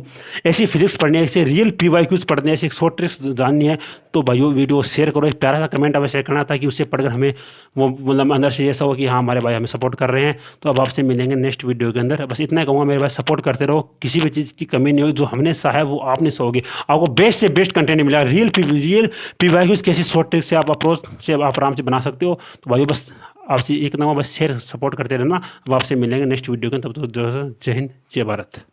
ऐसी फिजिक्स पढ़नी है, ऐसे रियल PYQs पढ़ने, ऐसी शॉर्ट ट्रिक्स जाननी है, तो भाई वो वीडियो शेयर करो, एक प्यारा सा कमेंट हमें शेयर करना, ताकि उससे पढ़कर हमें वो मतलब अंदर से ऐसा हो कि हाँ हमारे भाई हमें सपोर्ट कर रहे हैं। तो अब आपसे मिलेंगे नेक्स्ट वीडियो के अंदर। बस इतना कहूँगा, मेरे भाई सपोर्ट करते रहो, किसी भी चीज़ की कमी नहीं होगी, जो हमने सहा है वो आपने सहोगे, आपको बेस्ट से बेस्ट कंटेंट मिलेगा। रियल PYQs कैसी शॉर्ट ट्रिक से आप अप्रोच से आप आराम से बना सकते हो। तो भाई बस आपसे एक नंबर बस शेयर सपोर्ट करते रहना। अब आपसे मिलेंगे नेक्स्ट वीडियो के, तब तो जय हिंद जय भारत।